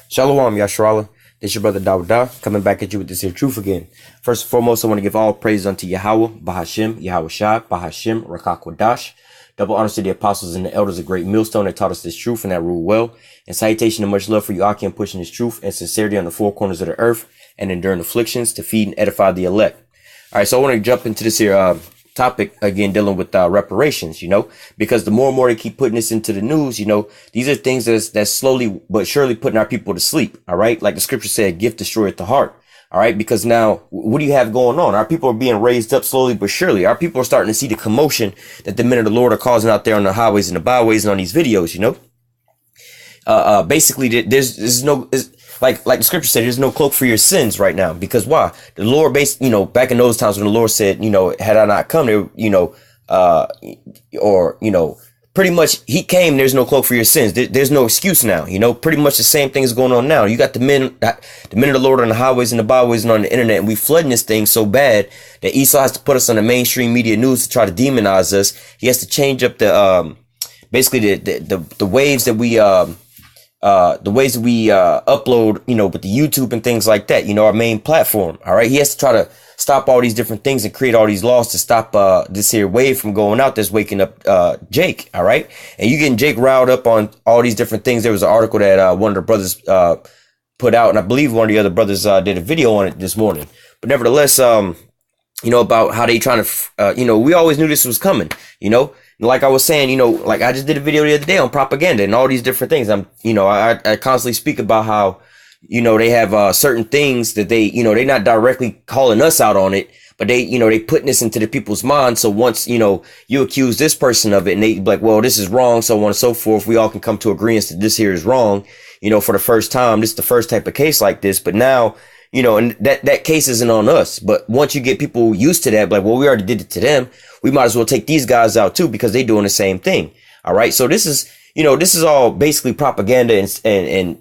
Shalom, Yasharala. This your brother Dawudah, coming back at you with this here truth again. First and foremost, I want to give all praise unto Yahweh, Bahashim, Yahweh Shai, Bahashim, Rakakwadash. Double honors to the apostles and the elders, a great millstone that taught us this truth and that rule well. And salutation and much love for you, Akim, pushing this truth and sincerity on the four corners of the earth and enduring afflictions to feed and edify the elect. All right, so I want to jump into this here topic again, dealing with reparations, because the more and more they keep putting this into the news, these are things that's slowly but surely putting our people to sleep. All right. Like the scripture said, gift destroyeth the heart. All right. Because now what do you have going on? Our people are being raised up slowly but surely. Our people are starting to see the commotion that the men of the Lord are causing out there on the highways and the byways and on these videos, basically there's no, like the scripture said, there's no cloak for your sins right now. Because why? The Lord back in those times when the Lord said, had I not come there, pretty much he came, there's no cloak for your sins. There's no excuse now, pretty much the same thing is going on now. You got the men of the Lord on the highways and the byways and on the internet, and we flooding this thing so bad that Esau has to put us on the mainstream media news to try to demonize us. He has to change up the waves that we, upload, with the YouTube and things like that, our main platform. All right. He has to try to stop all these different things and create all these laws to stop, this here wave from going out that's waking up, Jake. All right. And you getting Jake riled up on all these different things. There was an article that, one of the brothers, put out, and I believe one of the other brothers, did a video on it this morning. But nevertheless, about how they trying to, we always knew this was coming, like I was saying, like I just did a video the other day on propaganda and all these different things. I constantly speak about how, they have, certain things that they, they're not directly calling us out on it, but they putting this into the people's minds. So once, you accuse this person of it and they be like, well, this is wrong, so on and so forth. We all can come to agreement that this here is wrong, for the first time. This is the first type of case like this, but now, and that case isn't on us. But once you get people used to that, like, well, we already did it to them, we might as well take these guys out too, because they're doing the same thing. All right. So this is all basically propaganda and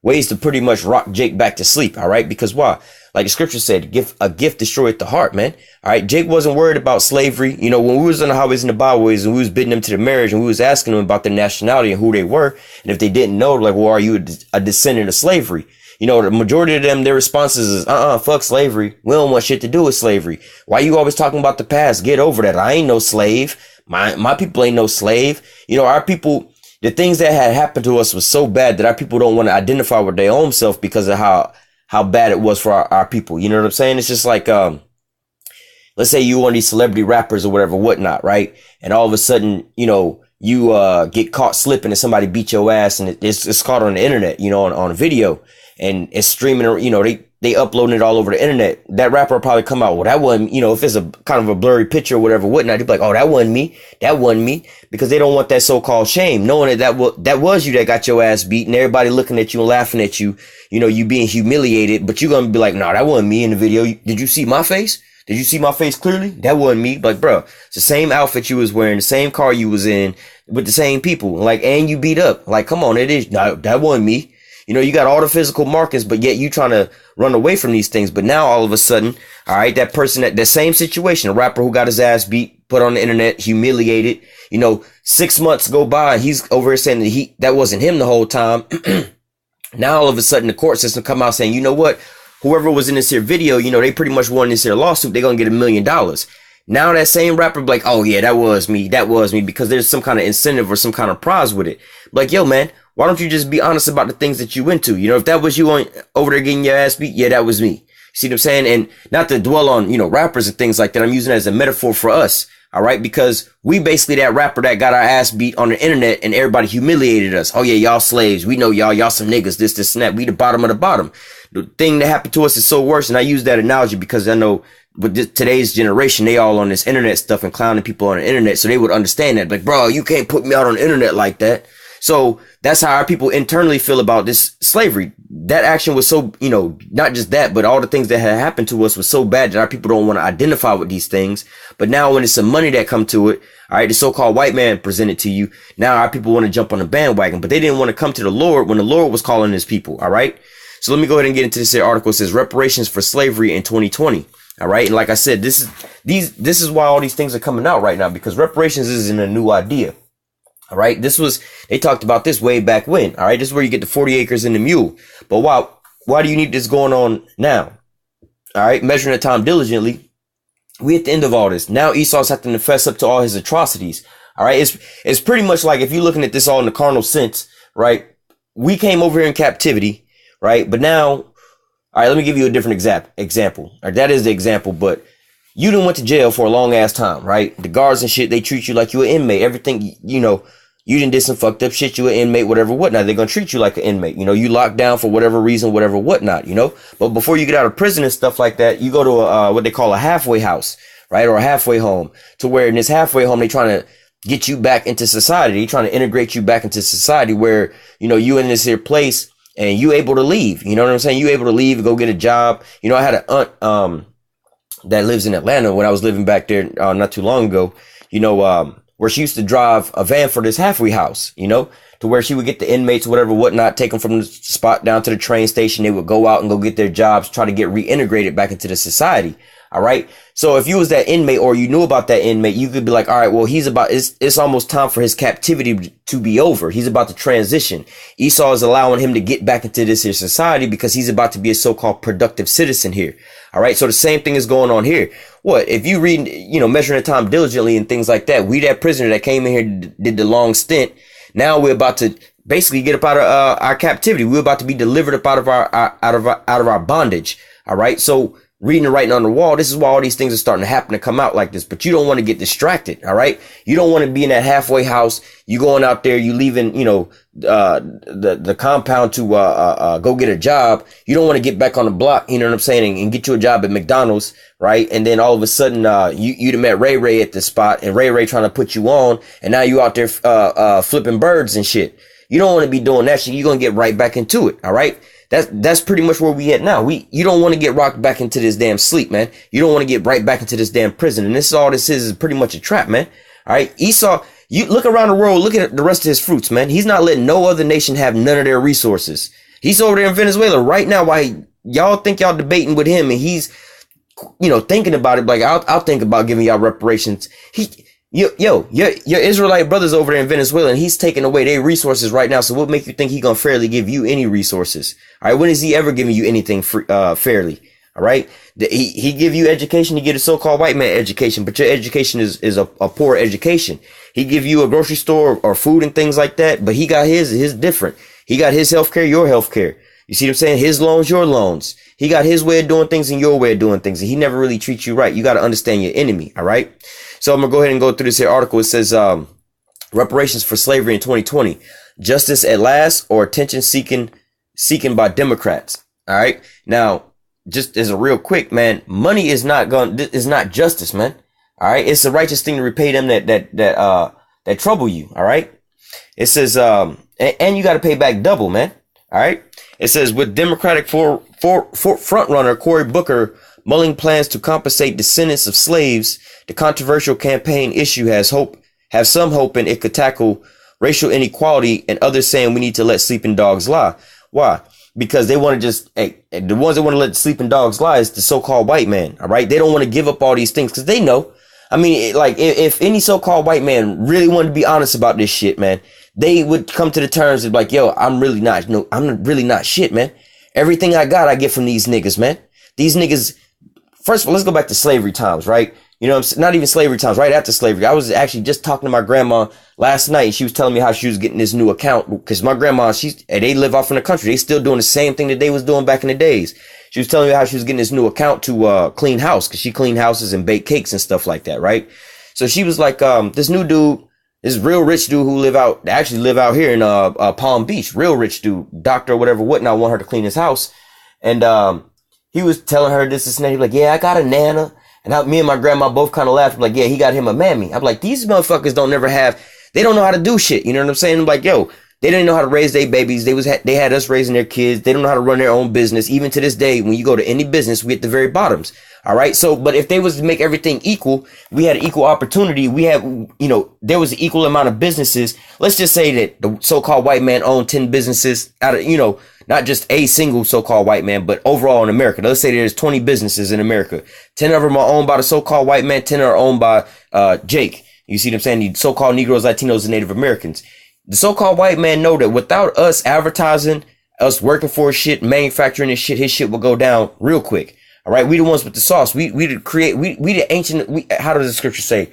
ways to pretty much rock Jake back to sleep. All right. Because why? Like the scripture said, a gift destroyeth the heart, man. All right. Jake wasn't worried about slavery. When we was on the highways and the byways and we was bidding them to the marriage and we was asking them about their nationality and who they were. And if they didn't know, like, well, are you a descendant of slavery? The majority of them, their responses is, fuck slavery. We don't want shit to do with slavery. Why you always talking about the past? Get over that. I ain't no slave. My people ain't no slave. Our people, the things that had happened to us was so bad that our people don't want to identify with their own self because of how bad it was for our people. You know what I'm saying? It's just like, let's say you one of these celebrity rappers or whatever, whatnot, right? And all of a sudden, you get caught slipping and somebody beat your ass and it's caught on the internet, on a video. And it's streaming, they uploading it all over the internet. That rapper will probably come out, well, that wasn't, if it's a kind of a blurry picture or whatever, whatnot, they'd be like, oh, that wasn't me. That wasn't me. Because they don't want that so-called shame, knowing that was you that got your ass beat and everybody looking at you and laughing at you, you being humiliated. But you're going to be like, no, that wasn't me in the video. Did you see my face? Did you see my face clearly? That wasn't me. Like, bro, it's the same outfit you was wearing, the same car you was in with the same people. Like, and you beat up. Like, come on, it is. No, that wasn't me. You got all the physical markers, but yet you trying to run away from these things. But now all of a sudden, all right, that person, that same situation, a rapper who got his ass beat, put on the internet, humiliated, 6 months go by, he's over here saying that that wasn't him the whole time. Now all of a sudden the court system come out saying, you know what, whoever was in this here video, they pretty much won this here lawsuit. They're going to get $1 million. Now that same rapper be like, oh yeah, that was me, because there's some kind of incentive or some kind of prize with it. Like, yo, man, why don't you just be honest about the things that you into? If that was you over there getting your ass beat, yeah, that was me. See what I'm saying? And not to dwell on, rappers and things like that. I'm using it as a metaphor for us. All right. Because we basically that rapper that got our ass beat on the internet and everybody humiliated us. Oh yeah, y'all slaves. We know y'all some niggas, this and that. We the bottom of the bottom. The thing that happened to us is so worse. And I use that analogy because I know with today's generation, they all on this internet stuff and clowning people on the internet. So they would understand that. Like, bro, you can't put me out on the internet like that. So that's how our people internally feel about this slavery. That action was so, not just that, but all the things that had happened to us was so bad that our people don't want to identify with these things. But now when it's some money that come to it, all right, the so-called white man presented to you. Now our people want to jump on the bandwagon, but they didn't want to come to the Lord when the Lord was calling his people. All right. So let me go ahead and get into this here article. It says reparations for slavery in 2020. All right. And like I said, this is why all these things are coming out right now, because reparations isn't a new idea. All right. They talked about this way back when. All right. This is where you get the 40 acres and the mule. But why do you need this going on now? All right. Measuring the time diligently. We at the end of all this. Now Esau's having to fess up to all his atrocities. All right. It's pretty much like if you're looking at this all in the carnal sense, right? We came over here in captivity, right? But now, all right, let me give you a different example. All right, that is the example, but you done went to jail for a long ass time, right? The guards and shit, they treat you like you an inmate. Everything, you know, you done did some fucked up shit. You an inmate, whatever, whatnot. They're going to treat you like an inmate. You know, you locked down for whatever reason, whatever, whatnot, you know? But before you get out of prison and stuff like that, you go to what they call a halfway house, right? Or a halfway home, to where in this halfway home, they trying to get you back into society. They trying to integrate you back into society where, you know, you in this here place and you able to leave. You know what I'm saying? You able to leave, go get a job. You know, I had an aunt, that lives in Atlanta when I was living back there not too long ago, you know, where she used to drive a van for this halfway house, you know, to where she would get the inmates, whatever, whatnot, take them from the spot down to the train station. They would go out and go get their jobs, try to get reintegrated back into the society. All right. So if you was that inmate or you knew about that inmate, you could be like, all right, well, it's almost time for his captivity to be over. He's about to transition. Esau is allowing him to get back into this here society because he's about to be a so-called productive citizen here. All right. So the same thing is going on here. What if you read, you know, measuring the time diligently and things like that? We, that prisoner that came in here, did the long stint. Now we're about to basically get up out of our captivity. We're about to be delivered up out of our bondage. All right. So reading and writing on the wall, this is why all these things are starting to happen to come out like this. But you don't want to get distracted. All right. You don't want to be in that halfway house. You going out there, you leaving, you know, the compound to go get a job. You don't want to get back on the block, you know what I'm saying, and get you a job at McDonald's, right? And then all of a sudden you'd have met Ray at the spot, and Ray trying to put you on, and now you out there flipping birds and shit. You don't want to be doing that shit. You're gonna get right back into it. All right. That's pretty much where we at now. You don't want to get rocked back into this damn sleep, man. You don't want to get right back into this damn prison. And this is pretty much a trap, man. All right. Esau, you look around the world, look at the rest of his fruits, man. He's not letting no other nation have none of their resources. He's over there in Venezuela right now. Why y'all think y'all debating with him and he's, you know, thinking about it. Like, I'll think about giving y'all reparations. Your Israelite brothers over there in Venezuela, and he's taking away their resources right now. So what make you think he gonna fairly give you any resources? All right. When is he ever giving you anything fairly? All right. He give you education. He get a so-called white man education, but your education is a poor education. He give you a grocery store or food and things like that, but he got his different. He got his healthcare, your healthcare. You see what I'm saying? His loans, your loans. He got his way of doing things and your way of doing things. And he never really treats you right. You got to understand your enemy. All right. So I'm going to go ahead and go through this here article. It says, reparations for slavery in 2020, justice at last or attention seeking by Democrats. All right. Now, just as a real quick, man, money is not justice, man. All right. It's a righteous thing to repay them that trouble you. All right. It says, and you got to pay back double, man. All right. It says with Democratic front runner Cory Booker mulling plans to compensate descendants of slaves, the controversial campaign issue have some hope in it could tackle racial inequality, and others saying we need to let sleeping dogs lie. Why? Because they want to the ones that want to let sleeping dogs lie is the so-called white man. All right. They don't want to give up all these things because they know. I mean, like if any so-called white man really wanted to be honest about this shit, man, they would come to the terms of like, yo, I'm really not shit, man. Everything I got, I get from these niggas, man. These niggas, first of all, let's go back to slavery times, right? You know, not even slavery times, right after slavery. I was actually just talking to my grandma last night. She was telling me how she was getting this new account because my grandma, they live off in the country. They still doing the same thing that they was doing back in the days. She was telling me how she was getting this new account to clean house because she cleaned houses and bake cakes and stuff like that, right? So she was like, this new dude, this real rich dude who live out here in Palm Beach, real rich dude, doctor or whatever, whatnot, want her to clean his house. And he was telling her this and that. He was like, yeah, I got a nana. And me and my grandma both kind of laughed. Like, yeah, he got him a mammy. I'm like, these motherfuckers they don't know how to do shit. You know what I'm saying? I'm like, yo, they didn't know how to raise their babies. They had us raising their kids. They don't know how to run their own business. Even to this day, when you go to any business, we at the very bottoms. All right. So, but if they was to make everything equal, we had equal opportunity. We have, you know, there was an equal amount of businesses. Let's just say that the so-called white man owned 10 businesses out of, you know, not just a single so-called white man, but overall in America. Let's say there's 20 businesses in America. 10 of them are owned by the so-called white man. 10 are owned by Jake. You see what I'm saying? The so-called Negroes, Latinos, and Native Americans. The so-called white man know that without us advertising, us working for his shit, manufacturing his shit will go down real quick. All right. We the ones with the sauce. We the ancient, how does the scripture say?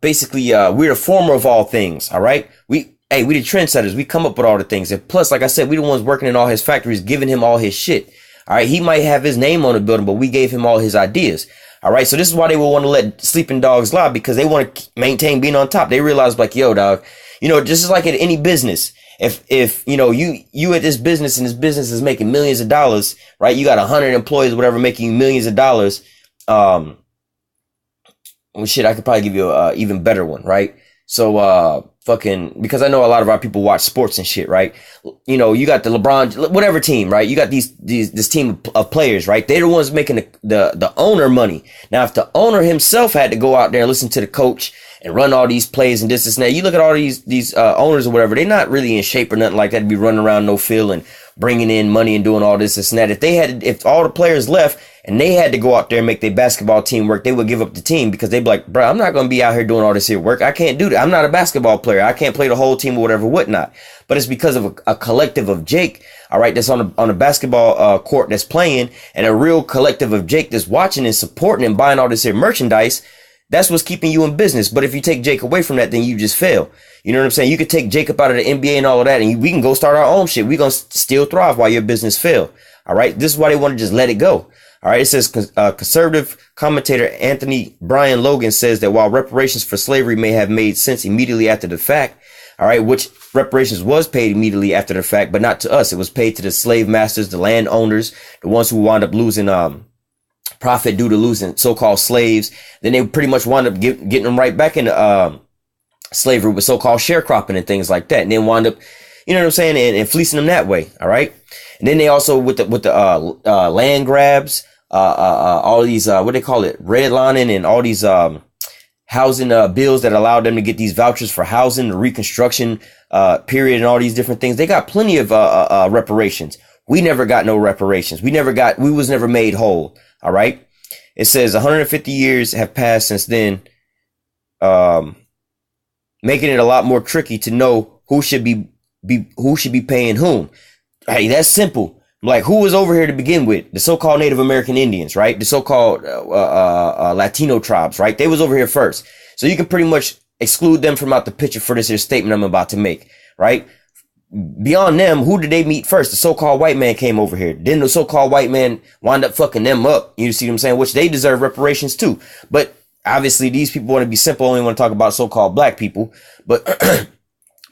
Basically, we're the former of all things. All right. We the trendsetters. We come up with all the things. And plus, like I said, we the ones working in all his factories, giving him all his shit. All right. He might have his name on the building, but we gave him all his ideas. All right. So this is why they will want to let sleeping dogs lie, because they want to maintain being on top. They realize like, yo, dog, just like at any business, if you at this business and this business is making millions of dollars, right? You got 100 employees, whatever, making millions of dollars. Well, shit, I could probably give you a even better one, right? So, because I know a lot of our people watch sports and shit, right? You got the LeBron, whatever team, right? You got this team of players, right? They're the ones making the owner money. Now, if the owner himself had to go out there and listen to the coach and run all these plays and this and that, you look at all these owners or whatever, they're not really in shape or nothing like that to be running around no field and bringing in money and doing all this and that. If all the players left and they had to go out there and make their basketball team work, they would give up the team, because they'd be like, bro, I'm not going to be out here doing all this here work. I can't do that. I'm not a basketball player. I can't play the whole team or whatever, whatnot. But it's because of a collective of Jake, all right, that's on a basketball court that's playing, and a real collective of Jake that's watching and supporting and buying all this here merchandise. That's what's keeping you in business. But if you take Jake away from that, then you just fail. You know what I'm saying? You could take Jacob out of the NBA and all of that, and we can go start our own shit. We're going to still thrive while your business fail. All right. This is why they want to just let it go. All right. It says conservative commentator Anthony Brian Logan says that while reparations for slavery may have made sense immediately after the fact, all right, which reparations was paid immediately after the fact, but not to us. It was paid to the slave masters, the landowners, the ones who wound up losing profit due to losing so-called slaves. Then they pretty much wound up getting them right back into slavery with so-called sharecropping and things like that, and then wound up, you know what I'm saying, and fleecing them that way. All right. And then they also with the land grabs, all these what they call it, redlining, and all these housing bills that allowed them to get these vouchers for housing, the reconstruction period, and all these different things. They got plenty of reparations. We never got no reparations. We was never made whole. All right. It says 150 years have passed since then, making it a lot more tricky to know who should be paying whom. Hey, that's simple. Like, who was over here to begin with? The so-called Native American Indians, right? The so-called Latino tribes, right? They was over here first. So you can pretty much exclude them from out the picture for this here statement I'm about to make, right? Beyond them, who did they meet first? The so-called white man came over here. Then the so-called white man wound up fucking them up. You see what I'm saying? Which they deserve reparations too. But obviously these people want to be simple, only want to talk about so-called black people. But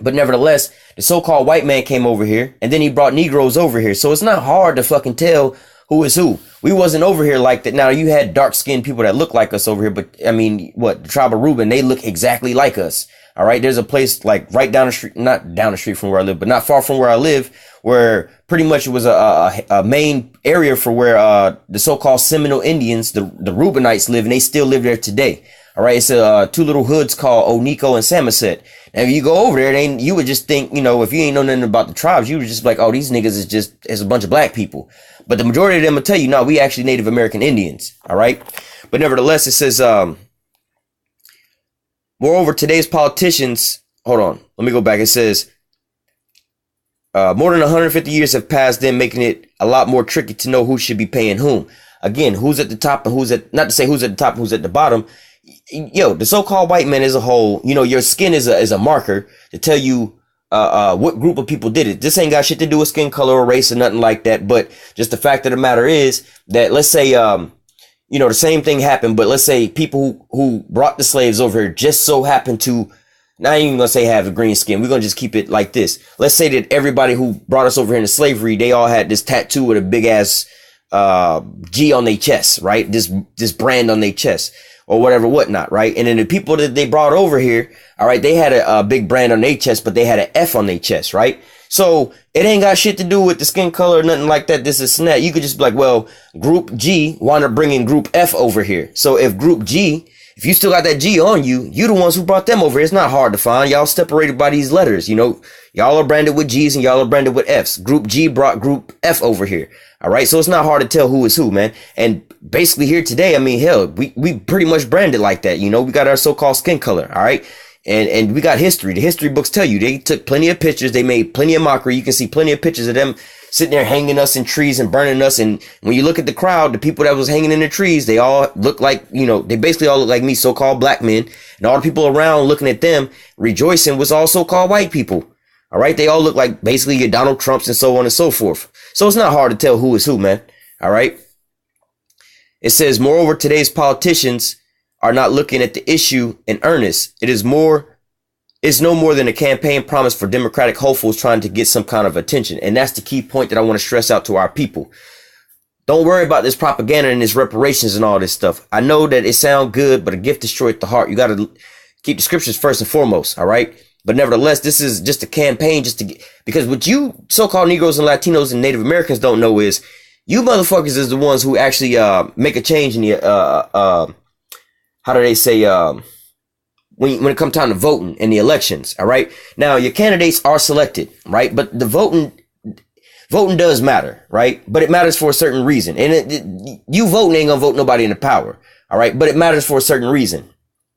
but nevertheless, the so-called white man came over here, and then he brought Negroes over here. So it's not hard to fucking tell who is who. We wasn't over here like that. Now, you had dark-skinned people that look like us over here, but I mean, the tribe of Reuben, they look exactly like us. All right. There's a place like right down the street, not down the street from where I live, but not far from where I live, where pretty much it was a main area for where the so-called Seminole Indians, the Reubenites, live, and they still live there today. All right. It's two little hoods called Oneiko and Samoset. Now, if you go over there, you would just think, if you ain't know nothing about the tribes, you would just be like, oh, these niggas is a bunch of black people. But the majority of them will tell you, no, we actually Native American Indians. All right. But nevertheless, it says, moreover, today's politicians, hold on, let me go back. It says, more than 150 years have passed, then making it a lot more tricky to know who should be paying whom. Again, who's at the top and not to say who's at the top and who's at the bottom. Yo, the so-called white man as a whole, your skin is a marker to tell you what group of people did it. This ain't got shit to do with skin color or race or nothing like that. But just the fact of the matter is that, let's say, the same thing happened, but let's say people who brought the slaves over here just so happened to, not even gonna say have a green skin. We're gonna just keep it like this. Let's say that everybody who brought us over here into slavery, they all had this tattoo with a big ass G on their chest, right? This brand on their chest or whatever, whatnot, right? And then the people that they brought over here, all right, they had a big brand on their chest, but they had an F on their chest, right? So it ain't got shit to do with the skin color or nothing like that. This is that. You could just be like, well, Group G wound up bringing Group F over here. So if Group G If you still got that G on you, you the ones who brought them over here. It's not hard to find. Y'all separated by these letters. You know, y'all are branded with G's and y'all are branded with F's. Group G brought group F over here. All right. So it's not hard to tell who is who, man. And basically here today, I mean, hell, we pretty much branded like that. You know, we got our so-called skin color. All right. And we got history. The history books tell you they took plenty of pictures. They made plenty of mockery. You can see plenty of pictures of them sitting there hanging us in trees and burning us. And when you look at the crowd, the people that was hanging in the trees, they all look like, you know, they basically all look like me, so-called black men. And all the people around looking at them rejoicing was all so-called white people. All right. They all look like basically your Donald Trumps and so on and so forth. So it's not hard to tell who is who, man. All right. It says, moreover, today's politicians are not looking at the issue in earnest. It's no more than a campaign promise for Democratic hopefuls trying to get some kind of attention. And that's the key point that I want to stress out to our people. Don't worry about this propaganda and this reparations and all this stuff. I know that it sounds good, but a gift destroyeth the heart. You got to keep the scriptures first and foremost. All right. But nevertheless, this is just a campaign just to get, because what you so-called Negroes and Latinos and Native Americans don't know is you motherfuckers is the ones who actually, make a change in the, how do they say, when it comes time to voting in the elections. All right. Now your candidates are selected, right? But the voting does matter, right? But it matters for a certain reason. And you voting ain't gonna vote nobody into power. All right. But it matters for a certain reason.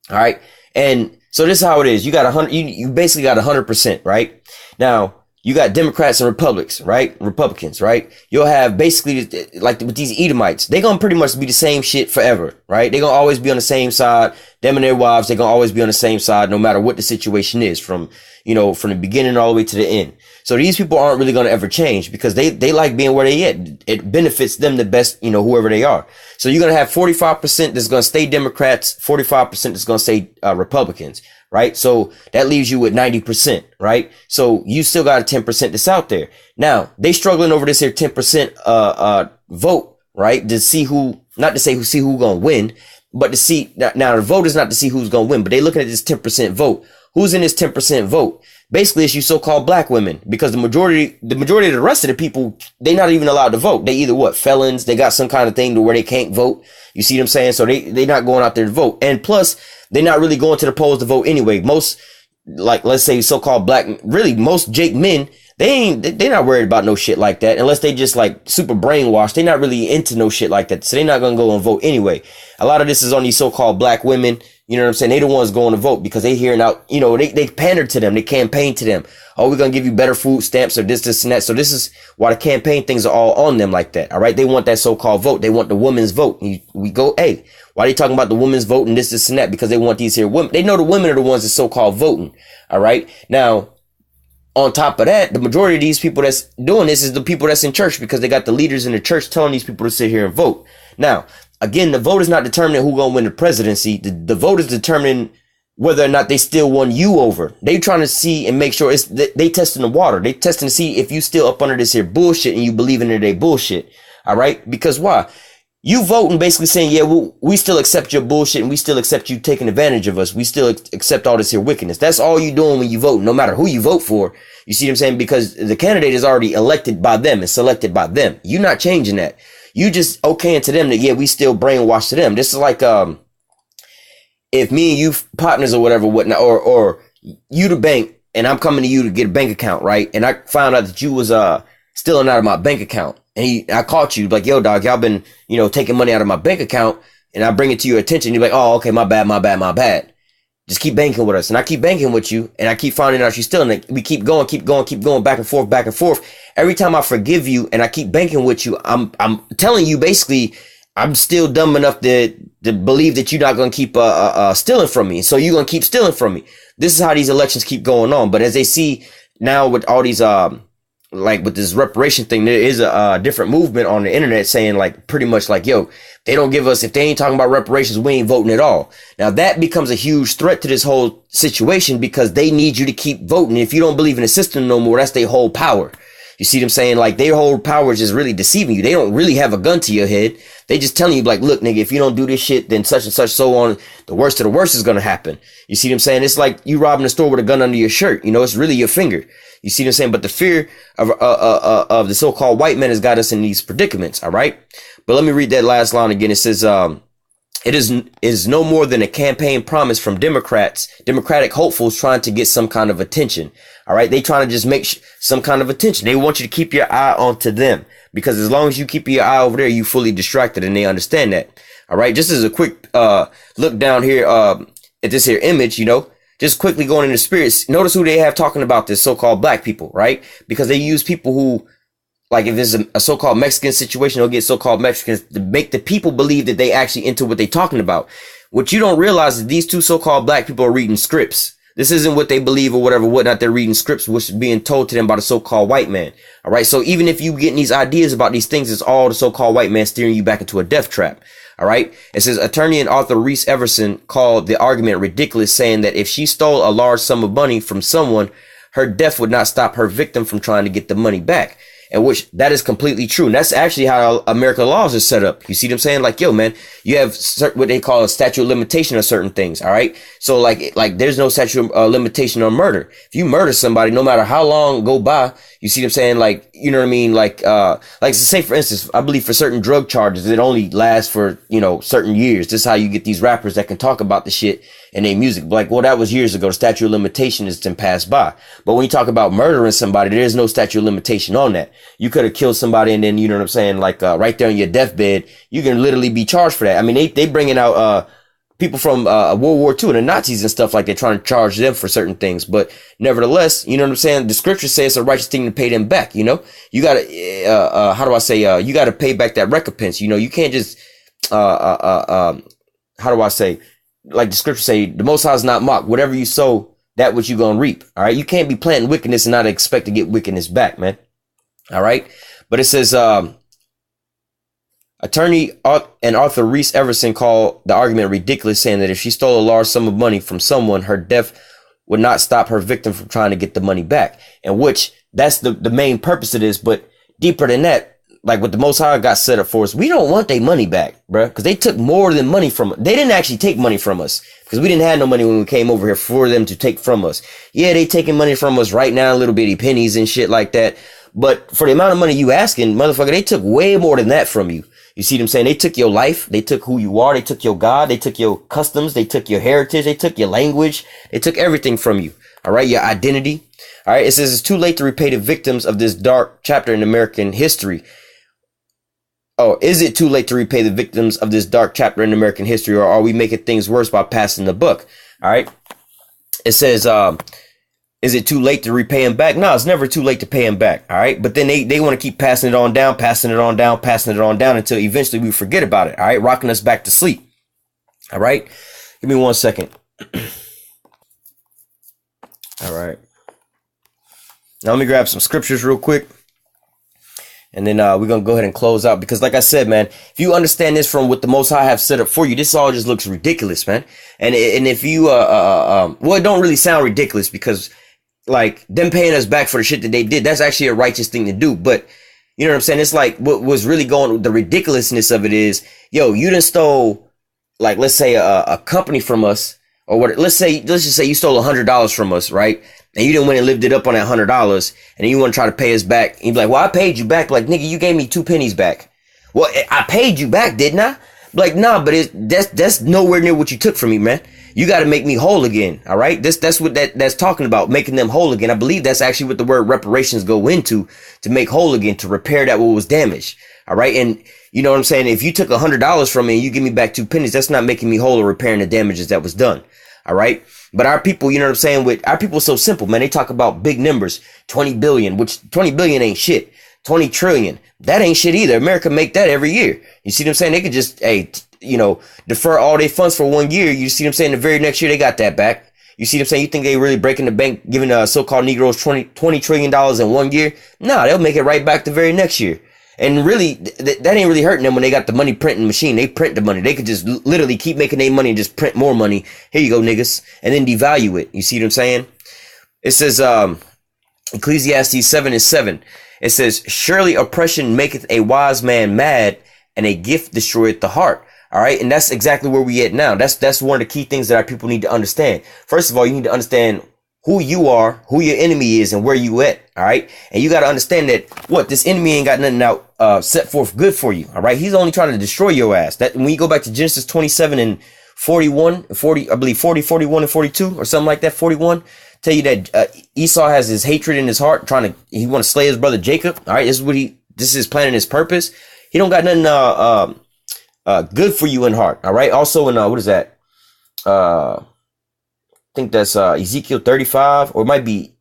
All right. And so this is how it is. You got 100, you basically got 100%, right? Now you got Democrats and Republicans, right? You'll have basically like with these Edomites, they're going to pretty much be the same shit forever, right? They're going to always be on the same side. Them and their wives, they're going to always be on the same side, no matter what the situation is from the beginning all the way to the end. So these people aren't really going to ever change because they like being where they at. It benefits them the best, whoever they are. So you're going to have 45% that's going to stay Democrats, 45% that's going to stay Republicans. Right. So that leaves you with 90%. Right. So you still got a 10% that's out there. Now they struggling over this here 10% vote. Right. To see not to see who's going to win, but to see now the vote is not to see who's going to win, but they looking at this 10% vote. Who's in this 10% vote? Basically, it's you so-called black women, because the majority of the rest of the people, they're not even allowed to vote. They either felons, they got some kind of thing to where they can't vote. You see what I'm saying? So they're not going out there to vote. And plus, they're not really going to the polls to vote anyway. Most, like, let's say so-called black, really most Jake men, they're not worried about no shit like that unless they just like super brainwashed. They're not really into no shit like that. So they're not going to go and vote anyway. A lot of this is on these so-called black women. You know what I'm saying? They the ones going to vote because they hearing out, they pander to them. They campaign to them. Oh, we're going to give you better food stamps or this, and that. So this is why the campaign things are all on them like that. All right. They want that so-called vote. They want the women's vote. We go, hey, why are they talking about the women's vote and this, and that? Because they want these here women. They know the women are the ones that so-called voting. All right. Now, on top of that, the majority of these people that's doing this is the people that's in church because they got the leaders in the church telling these people to sit here and vote. Now, again, the vote is not determining who's going to win the presidency. The vote is determining whether or not they still won you over. They trying to see and make sure they testing the water. They testing to see if you still up under this here bullshit and you believe in their bullshit. All right. Because why? You voting basically saying, yeah, we still accept your bullshit and we still accept you taking advantage of us. We still accept all this here wickedness. That's all you doing when you vote, no matter who you vote for. You see what I'm saying? Because the candidate is already elected by them and selected by them. You're not changing that. You just okaying to them that, yeah, we still brainwashed to them. This is like, if me and you partners or whatever, whatnot, or you the bank and I'm coming to you to get a bank account, right? And I found out that you was, stealing out of my bank account. And I caught you like, yo, dog, y'all been, taking money out of my bank account, and I bring it to your attention. You're like, oh, okay, my bad. Just keep banking with us. And I keep banking with you, and I keep finding out you're stealing it. We keep going, back and forth. Every time I forgive you and I keep banking with you, I'm telling you basically, I'm still dumb enough to believe that you're not going to keep, stealing from me. So you're going to keep stealing from me. This is how these elections keep going on. But as they see now with all these, like with this reparation thing, there is a different movement on the internet saying like pretty much like, yo, if they ain't talking about reparations, we ain't voting at all. Now that becomes a huge threat to this whole situation because they need you to keep voting. If you don't believe in the system no more, that's their whole power. You see what I'm saying? Like their whole power is just really deceiving you. They don't really have a gun to your head. They just telling you like, look, nigga, if you don't do this shit, then such and such, so on. The worst of the worst is going to happen. You see what I'm saying? It's like you robbing a store with a gun under your shirt. It's really your finger. You see what I'm saying? But the fear of the so-called white man has got us in these predicaments. All right. But let me read that last line again. It says, It is no more than a campaign promise from Democratic hopefuls trying to get some kind of attention. All right. They trying to just make some kind of attention. They want you to keep your eye onto them, because as long as you keep your eye over there, you fully distracted, and they understand that. All right. Just as a quick, look down here, at this here image, just quickly going into spirits. Notice who they have talking about this so-called black people, right? Because they use people who, like, if there's a so-called Mexican situation, they'll get so-called Mexicans to make the people believe that they actually into what they're talking about. What you don't realize is these two so-called black people are reading scripts. This isn't what they believe or whatever, whatnot. They're reading scripts, which is being told to them by the so-called white man. All right. So even if you getting these ideas about these things, it's all the so-called white man steering you back into a death trap. All right. It says attorney and author Reese Everson called the argument ridiculous, saying that if she stole a large sum of money from someone, her death would not stop her victim from trying to get the money back. And which that is completely true. And that's actually how American laws are set up. You see what I'm saying? Like, yo, man, you have what they call a statute of limitation of certain things. All right. So like there's no statute of limitation on murder. If you murder somebody, no matter how long go by, you see what I'm saying? Like, you know what I mean? Like say, for instance, I believe for certain drug charges, it only lasts for, certain years. This is how you get these rappers that can talk about the shit in their music. Like, well, that was years ago. The statute of limitation is to pass by. But when you talk about murdering somebody, there's no statute of limitation on that. You could have killed somebody, and then, you know what I'm saying? Like, right there on your deathbed, you can literally be charged for that. I mean, they bringing out, people from, World War II and the Nazis and stuff, like they're trying to charge them for certain things. But nevertheless, you know what I'm saying? The scripture says it's a righteous thing to pay them back. You gotta, you gotta pay back that recompense. You can't just, like the scripture say, the Most High is not mocked. Whatever you sow, that what you gonna reap. All right. You can't be planting wickedness and not expect to get wickedness back, man. All right. But it says, attorney and author Reese Everson called the argument ridiculous, saying that if she stole a large sum of money from someone, her death would not stop her victim from trying to get the money back. And which that's the main purpose of this. But deeper than that, like what the Most High got set up for us, we don't want their money back, bruh, because they took more than money from us. They didn't actually take money from us, because we didn't have no money when we came over here for them to take from us. Yeah, they taking money from us right now, little bitty pennies and shit like that. But for the amount of money you asking, motherfucker, they took way more than that from you. You see what I'm saying? They took your life. They took who you are. They took your God. They took your customs. They took your heritage. They took your language. They took everything from you. All right. Your identity. All right. It says it's too late to repay the victims of this dark chapter in American history. Oh, is it too late to repay the victims of this dark chapter in American history, or are we making things worse by passing the buck? All right. It says, is it too late to repay him back? No, it's never too late to pay him back. All right. But then they want to keep passing it on down until eventually we forget about it. All right. Rocking us back to sleep. All right. Give me 1 second. All right. Now let me grab some scriptures real quick. And then we're going to go ahead and close out, because like I said, man, if you understand this from what the Most High have set up for you, this all just looks ridiculous, man. And if you, well, it don't really sound ridiculous, because like them paying us back for the shit that they did, that's actually a righteous thing to do. But you know what I'm saying? It's like what was really going, the ridiculousness of it is, yo, you done stole, like, let's say a company from us, or what, let's just say you stole $100 from us, right? And you didn't went and lived it up on that $100, and then you want to try to pay us back. And you'd be like, well, I paid you back. Like, nigga, you gave me 2 pennies back. Well, I paid you back, didn't I? Like, nah, but that's nowhere near what you took from me, man. You got to make me whole again. All right. That's what that's talking about, making them whole again. I believe that's actually what the word reparations go into, to make whole again, to repair that what was damaged. All right. And you know what I'm saying? If you took $100 from me and you give me back 2 pennies, that's not making me whole or repairing the damages that was done. All right. But our people, you know what I'm saying? With our people, so simple, man. They talk about big numbers, 20 billion, which 20 billion ain't shit. 20 trillion. That ain't shit either. America make that every year. You see what I'm saying? They could just, defer all their funds for 1 year. You see what I'm saying? The very next year, they got that back. You see what I'm saying? You think they really breaking the bank, giving so-called Negroes $20 trillion in 1 year? Nah, they'll make it right back the very next year. And really, that ain't really hurting them when they got the money printing machine. They print the money. They could just literally keep making their money and just print more money. Here you go, niggas. And then devalue it. You see what I'm saying? It says, Ecclesiastes 7:7. It says, surely oppression maketh a wise man mad, and a gift destroyeth the heart. All right. And that's exactly where we at now. That's one of the key things that our people need to understand. First of all, you need to understand who you are, who your enemy is, and where you at. All right. And you got to understand that this enemy ain't got nothing out set forth good for you. All right. He's only trying to destroy your ass. That when you go back to Genesis 27 and 41, 40, I believe 40, 41 and 42 or something like that. 41 tell you that Esau has his hatred in his heart, he want to slay his brother Jacob. All right. This is his plan and his purpose. He don't got nothing good for you in heart. All right. Also in what is that? I think that's Ezekiel 35, or it might be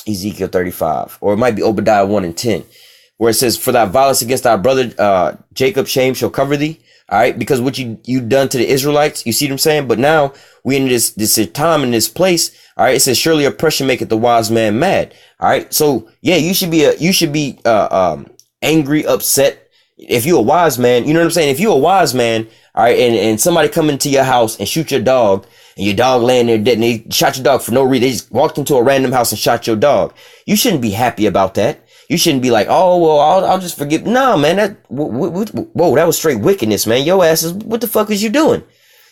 Ezekiel 35, or it might be Obadiah 1 and 10, where it says, for thy violence against thy brother Jacob, shame shall cover thee. All right, because what you done to the Israelites, you see what I'm saying? But now we in this time in this place. All right, it says, surely oppression maketh the wise man mad. All right, so yeah, you should be angry, upset. If you're a wise man, you know what I'm saying? If you're a wise man, all right, and somebody come into your house and shoot your dog, and your dog laying there dead, and they shot your dog for no reason. They just walked into a random house and shot your dog. You shouldn't be happy about that. You shouldn't be like, oh, well, I'll just forgive. No, man, whoa, that was straight wickedness, man. Your ass is, what the fuck is you doing?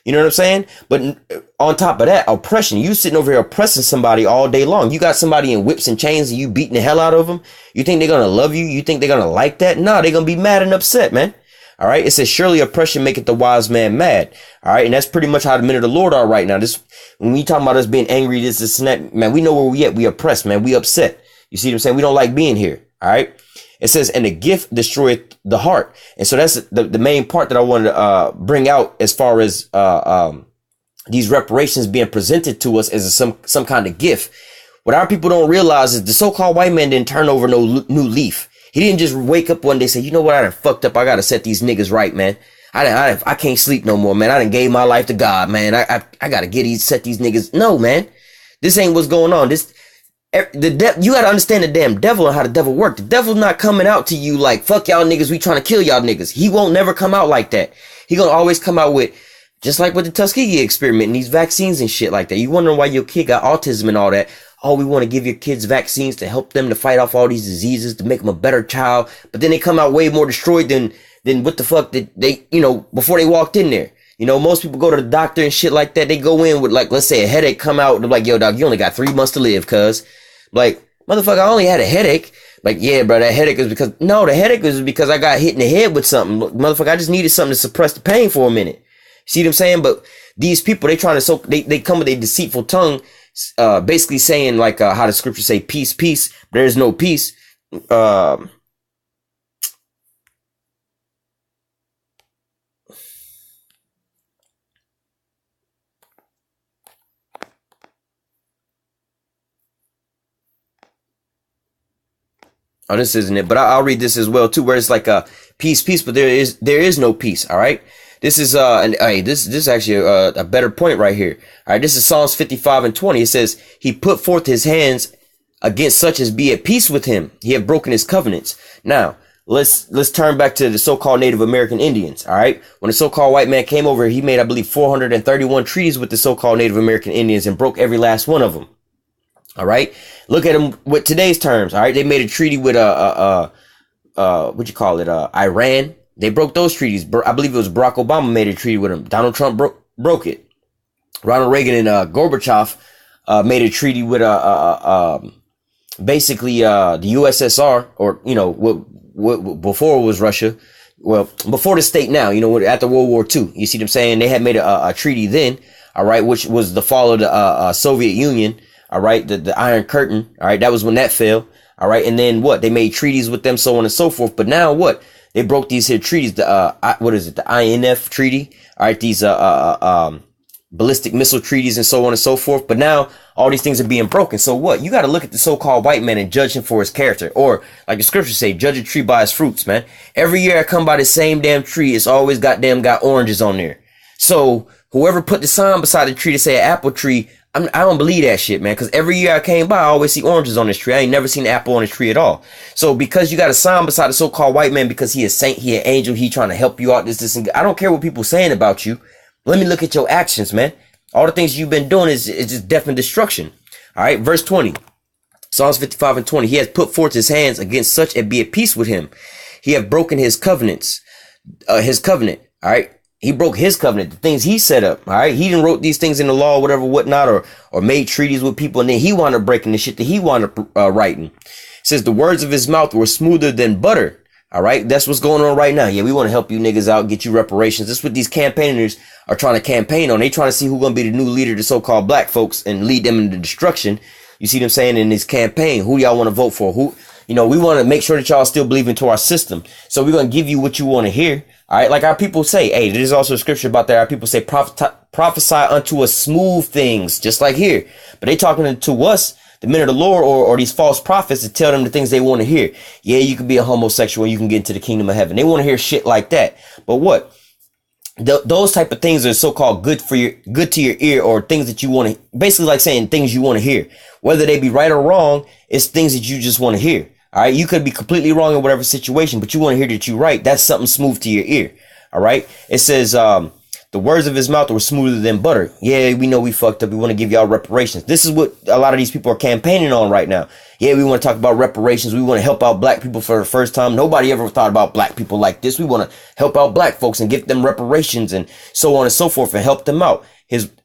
You know what I'm saying? But on top of that, oppression. You sitting over here oppressing somebody all day long. You got somebody in whips and chains and you beating the hell out of them. You think they're going to love you? You think they're going to like that? No, they're going to be mad and upset, man. All right. It says, surely oppression maketh the wise man mad. All right. And that's pretty much how the men of the Lord are right now. When we talking about us being angry, this and that, man, we know where we at. We oppressed, man. We upset. You see what I'm saying? We don't like being here. All right. It says, and the gift destroyeth the heart. And so that's the main part that I wanted to bring out as far as these reparations being presented to us as some kind of gift. What our people don't realize is the so-called white man didn't turn over no new leaf. He didn't just wake up one day and say, you know what, I done fucked up. I got to set these niggas right, man. I can't sleep no more, man. I done gave my life to God, man. I got to set these niggas. No, man. This ain't what's going on. You got to understand the damn devil and how the devil works. The devil's not coming out to you like, fuck y'all niggas, we trying to kill y'all niggas. He won't never come out like that. He gonna always come out with, just like with the Tuskegee experiment and these vaccines and shit like that. You wondering why your kid got autism and all that. Oh, we want to give your kids vaccines to help them to fight off all these diseases, to make them a better child. But then they come out way more destroyed than what the fuck did they, before they walked in there. Most people go to the doctor and shit like that. They go in with, like, let's say a headache, come out, they're like, yo, dog, you only got 3 months to live, cuz. Like, motherfucker, I only had a headache. Like, yeah, bro, that headache is because, no, the headache is because I got hit in the head with something. Look, motherfucker, I just needed something to suppress the pain for a minute. See what I'm saying? But these people, they come with a deceitful tongue, basically saying, like, how the scriptures say, peace, peace. There is no peace. Oh, this isn't it, but I'll read this as well too, where it's like a peace, peace, but there is no peace. All right, this is this is actually a better point right here. All right, this is Psalms 55 and 20. It says, "He put forth his hands against such as be at peace with him. He have broken his covenants." Now let's turn back to the so-called Native American Indians. All right, when the so-called white man came over, he made, I believe, 431 treaties with the so-called Native American Indians and broke every last one of them. All right. Look at them with today's terms. All right. They made a treaty with, what you call it? Iran. They broke those treaties. I believe it was Barack Obama made a treaty with them. Donald Trump broke it. Ronald Reagan and, Gorbachev, made a treaty with, basically, the USSR, or, what before it was Russia. Well, before the state now, after World War II, you see what I'm saying? They had made a treaty then. All right. Which was the fall of the, Soviet Union. All right. The Iron Curtain. All right. That was when that fell. All right. And then what? They made treaties with them, so on and so forth. But now what? They broke these here treaties. What is it? The INF treaty. All right. These, ballistic missile treaties and so on and so forth. But now all these things are being broken. So what? You got to look at the so-called white man and judge him for his character. Or like the scriptures say, judge a tree by its fruits, man. Every year I come by the same damn tree. It's always got oranges on there. So whoever put the sign beside the tree to say an apple tree, I don't believe that shit, man. Because every year I came by, I always see oranges on this tree. I ain't never seen an apple on this tree at all. So because you got a sign beside the so-called white man because he a saint, he an angel, he trying to help you out, this, and I don't care what people saying about you. Let me look at your actions, man. All the things you've been doing is just death and destruction. All right, verse 20. Psalms 55 and 20. He has put forth his hands against such and be at peace with him. He have broken his covenants, his covenant. All right. He broke his covenant, the things he set up. All right. He didn't wrote these things in the law, whatever, whatnot, or made treaties with people. And then he wound up breaking the shit that he wound up writing. It says the words of his mouth were smoother than butter. All right. That's what's going on right now. Yeah. We want to help you niggas out, get you reparations. That's what these campaigners are trying to campaign on. They trying to see who's going to be the new leader, the so-called black folks, and lead them into destruction. You see them saying in this campaign, who y'all want to vote for? Who, you know, we want to make sure that y'all still believe into our system. So we're going to give you what you want to hear. All right. Like our people say, hey, there's also a scripture about that. Our people say, prophesy unto us smooth things, just like here. But they talking to us, the men of the Lord, or these false prophets, to tell them the things they want to hear. Yeah, you can be a homosexual and you can get into the kingdom of heaven. They want to hear shit like that. But what? Those type of things are so-called good to your ear, or things that you want to, basically like saying things you want to hear. Whether they be right or wrong, it's things that you just want to hear. All right. You could be completely wrong in whatever situation, but you want to hear that you're right. That's something smooth to your ear. All right. It says, the words of his mouth were smoother than butter. Yeah, we know we fucked up. We want to give y'all reparations. This is what a lot of these people are campaigning on right now. Yeah, we want to talk about reparations. We want to help out black people for the first time. Nobody ever thought about black people like this. We want to help out black folks and give them reparations and so on and so forth and help them out.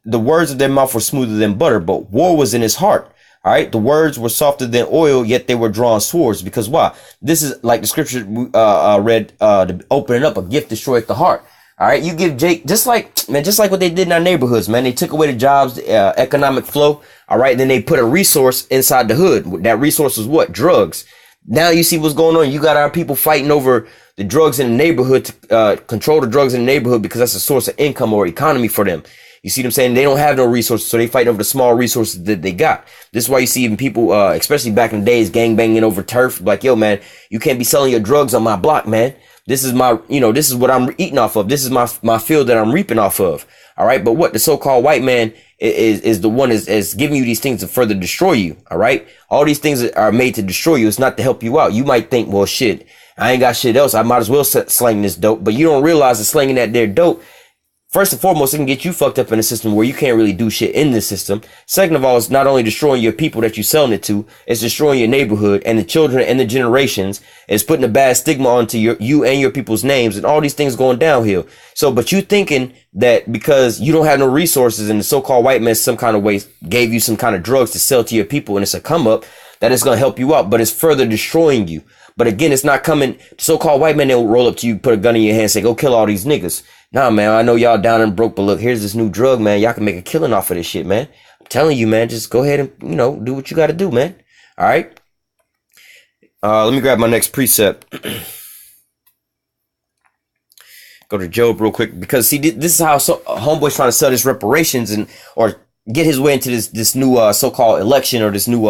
The words of their mouth were smoother than butter, but war was in his heart. All right. The words were softer than oil, yet they were drawn swords. Because why? This is like the scripture read, opening up, a gift destroyeth the heart. All right. You give Jake, just like what they did in our neighborhoods, man. They took away the jobs, economic flow. All right. Then they put a resource inside the hood. That resource was what? Drugs. Now you see what's going on. You got our people fighting over the drugs in the neighborhood to control the drugs in the neighborhood, because that's a source of income or economy for them. You see what I'm saying? They don't have no resources, so they fight over the small resources that they got. This is why you see even people, especially back in the days, gang banging over turf. Like, yo, man, you can't be selling your drugs on my block, man. This is my, this is what I'm eating off of. This is my field that I'm reaping off of. All right. But what the so-called white man is the one is giving you these things to further destroy you. All right. All these things are made to destroy you. It's not to help you out. You might think, well, shit, I ain't got shit else. I might as well slang this dope. But you don't realize that slanging that there dope, first and foremost, it can get you fucked up in a system where you can't really do shit in this system. Second of all, it's not only destroying your people that you're selling it to, it's destroying your neighborhood and the children and the generations. It's putting a bad stigma onto you and your people's names, and all these things going downhill. So, but you thinking that because you don't have no resources and the so-called white man some kind of way gave you some kind of drugs to sell to your people and it's a come up, that it's going to help you out, but it's further destroying you. But again, it's not coming. The so-called white man, they'll roll up to you, put a gun in your hand, say, go kill all these niggas. Nah, man, I know y'all down and broke, but look, here's this new drug, man. Y'all can make a killing off of this shit, man. I'm telling you, man, just go ahead and, do what you got to do, man. All right. Let me grab my next precept. Go to Job real quick, because see, this is how homeboy's trying to sell this reparations or get his way into this new so-called election, or this new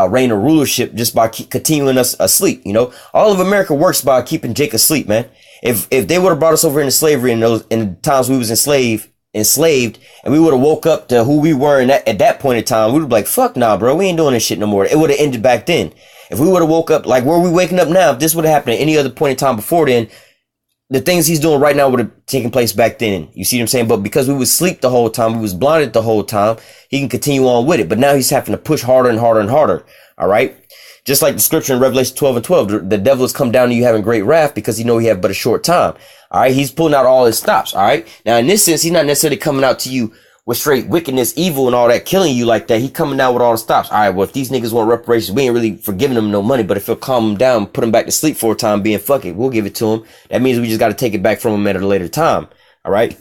reign of rulership, just by continuing us asleep. All of America works by keeping Jake asleep, man. If they would have brought us over into slavery in the times we was enslaved, and we would have woke up to who we were at that point in time, we would be like, fuck nah, bro, we ain't doing this shit no more. It would have ended back then. If we would have woke up like where we waking up now, if this would have happened at any other point in time before then, the things he's doing right now would have taken place back then. You see what I'm saying? But because we was asleep the whole time, we was blinded the whole time, he can continue on with it. But now he's having to push harder and harder and harder. All right. Just like the scripture in Revelation 12:12, the devil has come down to you having great wrath, because he know he have but a short time. All right. He's pulling out all his stops. All right. Now, in this sense, he's not necessarily coming out to you with straight wickedness, evil, and all that, killing you like that. He coming down with all the stops. All right. Well, if these niggas want reparations, we ain't really forgiving them no money. But if he'll calm them down, put them back to sleep for a time, being fuck it, we'll give it to him. That means we just got to take it back from him at a later time. All right.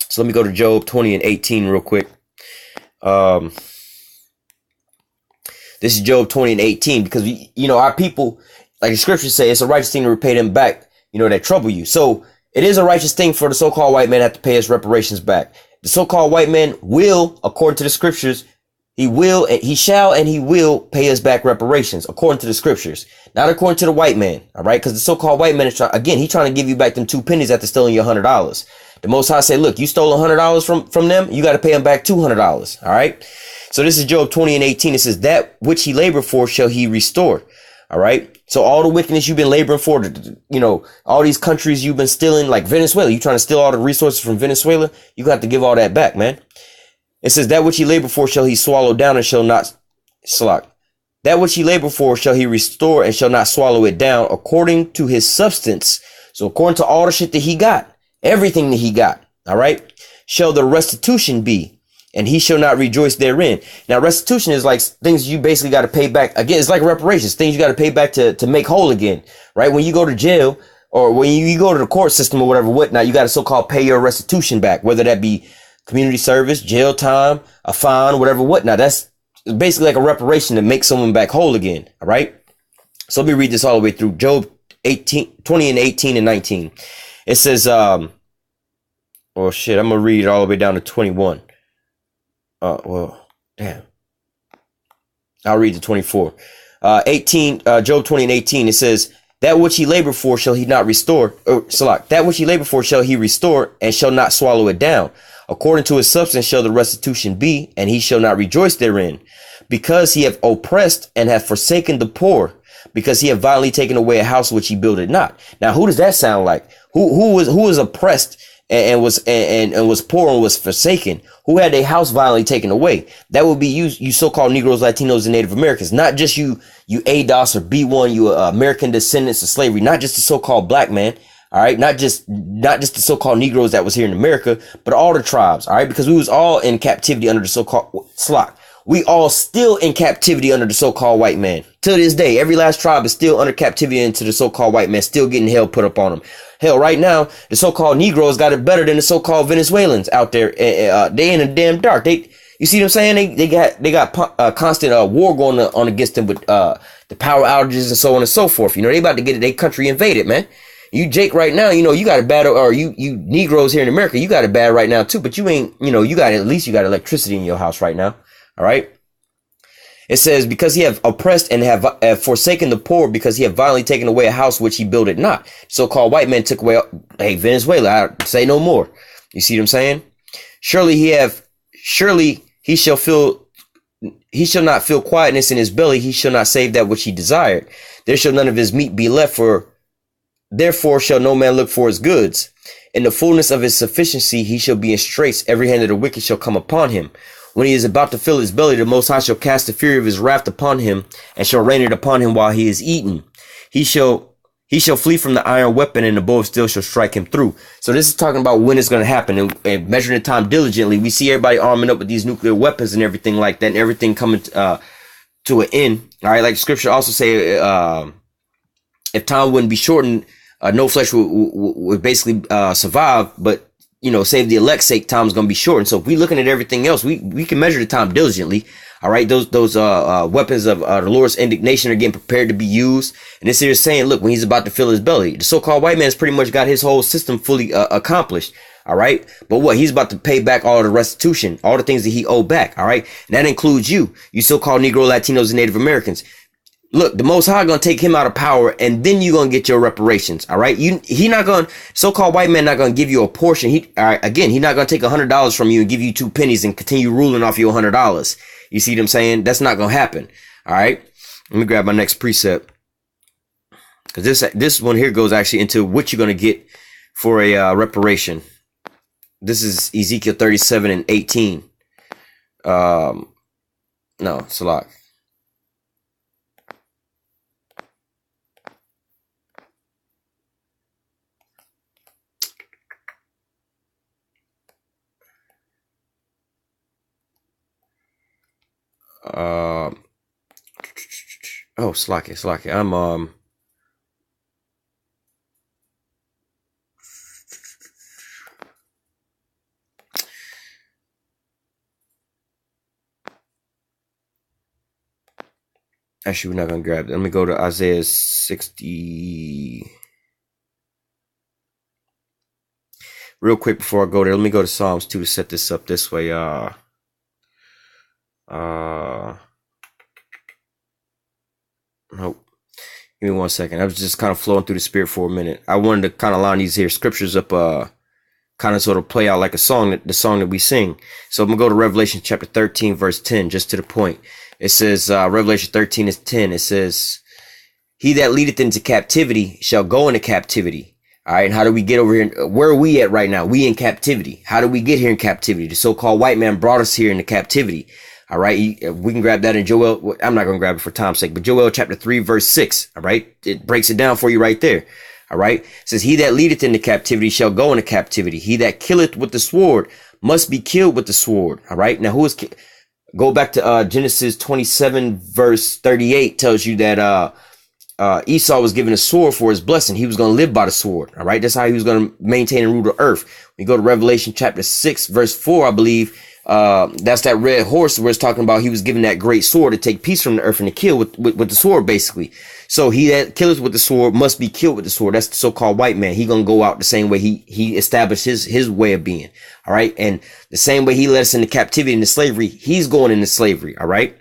So let me go to Job 20:18 real quick. This is Job 20:18, because our people, like the scriptures say, it's a righteous thing to repay them back, that trouble you. So it is a righteous thing for the so-called white man to have to pay his reparations back. The so-called white man will, according to the scriptures, he shall and he will pay us back reparations, according to the scriptures, not according to the white man. All right. Because the so-called white man is he's trying to give you back them 2 pennies after stealing your $100. The Most High say, look, you stole $100 from them. You got to pay them back $200. All right. So this is Job 20:18. It says, that which he labored for shall he restore. All right. So all the wickedness you've been laboring for, all these countries you've been stealing, like Venezuela, you trying to steal all the resources from Venezuela, you got to give all that back, man. It says, that which he labored for shall he swallow down and shall not slack. That which he labored for shall he restore and shall not swallow it down, according to his substance. So according to all the shit that he got, everything that he got, all right, shall the restitution be, and he shall not rejoice therein. Now, restitution is like things you basically got to pay back. Again, it's like reparations, things you got to pay back to make whole again, right? When you go to jail or when you go to the court system or whatever, whatnot, you got to so-called pay your restitution back, whether that be community service, jail time, a fine, whatever, whatnot. That's basically like a reparation to make someone back whole again, all right? So let me read this all the way through. Job 20 and 18 and 19. It says, oh shit, I'm going to read it all the way down to 21. Well, damn. I'll read to 24. 18, Job 20 and 18, it says, that which he labored for shall he not restore. That which he labored for shall he restore, and shall not swallow it down. According to his substance shall the restitution be, and he shall not rejoice therein. Because he have oppressed and have forsaken the poor, because he have violently taken away a house which he builded not. Now, who does that sound like? Who was oppressed and was poor and was forsaken? Who had a house violently taken away? That would be you so-called Negroes, Latinos, and Native Americans. Not just you ADOS or B1, you American descendants of slavery. Not just the so-called black man. All right, not just the so-called Negroes that was here in America, but all the tribes. All right, because we was all in captivity under the so-called Slock. We all still in captivity under the so-called white man. Till this day, every last tribe is still under captivity into the so-called white man, still getting hell put up on them. Hell, right now, the so-called Negroes got it better than the so-called Venezuelans out there. They in the damn dark. You see what I'm saying? They got constant war going on against them with the power outages and so on and so forth. You know, they about to get their country invaded, man. You Jake right now, you know, you got it bad, or you Negroes here in America, you got it bad right now too, but you ain't, you know, at least you got electricity in your house right now. All right. It says, because he have oppressed and have forsaken the poor, because he have violently taken away a house which he builded not. So-called white men took away, hey, Venezuela, I say no more. You see what I'm saying? Surely he shall not feel quietness in his belly. He shall not save that which he desired. There shall none of his meat be left, therefore shall no man look for his goods. In the fullness of his sufficiency, he shall be in straits. Every hand of the wicked shall come upon him. When he is about to fill his belly, the Most High shall cast the fury of his wrath upon him, and shall rain it upon him while he is eaten. He shall flee from the iron weapon, and the bow of steel shall strike him through. So this is talking about when it's going to happen, and measuring the time diligently. We see everybody arming up with these nuclear weapons and everything like that, and everything coming to an end. All right, like Scripture also say, if time wouldn't be shortened, no flesh would basically survive, but you know, save the elect's sake, time's gonna be shortened. So if we looking at everything else, we can measure the time diligently. All right, those weapons of the Lord's indignation are getting prepared to be used. And this here is saying, look, when he's about to fill his belly, the so-called white man's pretty much got his whole system fully accomplished. All right, but what, he's about to pay back all the restitution, all the things that he owed back. All right, and that includes you so-called Negro, Latinos, and Native Americans. Look, the Most High gonna take him out of power, and then you gonna get your reparations. All right, he not gonna, so-called white man not gonna give you a portion. All right, again, he not gonna take $100 from you and give you 2 pennies and continue ruling off your $100. You see what I'm saying? That's not gonna happen. All right, let me grab my next precept, because this one here goes actually into what you're gonna get for a reparation. This is Ezekiel 37 and 18. No, Salak. Slacky. I'm actually, we're not gonna grab it. Let me go to Isaiah 60 real quick before I go there. Let me go to Psalms 2 to set this up this way. Nope. Give me 1 second. I was just kind of flowing through the spirit for a minute. I wanted to kind of line these here scriptures up, kind of sort of play out like a song, the song that we sing. So I'm gonna go to Revelation chapter 13, verse 10, just to the point. It says, Revelation 13 is 10. It says, he that leadeth into captivity shall go into captivity. All right. And how do we get over here? Where are we at right now? We in captivity. How do we get here in captivity? The so-called white man brought us here into captivity. All right. We can grab that in Joel. I'm not going to grab it for time's sake, but Joel chapter 3, verse 6. All right. It breaks it down for you right there. All right. It says, he that leadeth into captivity shall go into captivity. He that killeth with the sword must be killed with the sword. All right. Now, go back to Genesis 27 verse 38 tells you that Esau was given a sword for his blessing. He was going to live by the sword. All right. That's how he was going to maintain and rule the earth. We go to Revelation chapter 6 verse 4, I believe. That's that red horse where it's talking about he was given that great sword to take peace from the earth and to kill with the sword, basically. So he that killeth with the sword must be killed with the sword. That's the so-called white man. He gonna go out the same way he established his way of being. All right. And the same way he led us into captivity, into slavery, he's going into slavery. All right.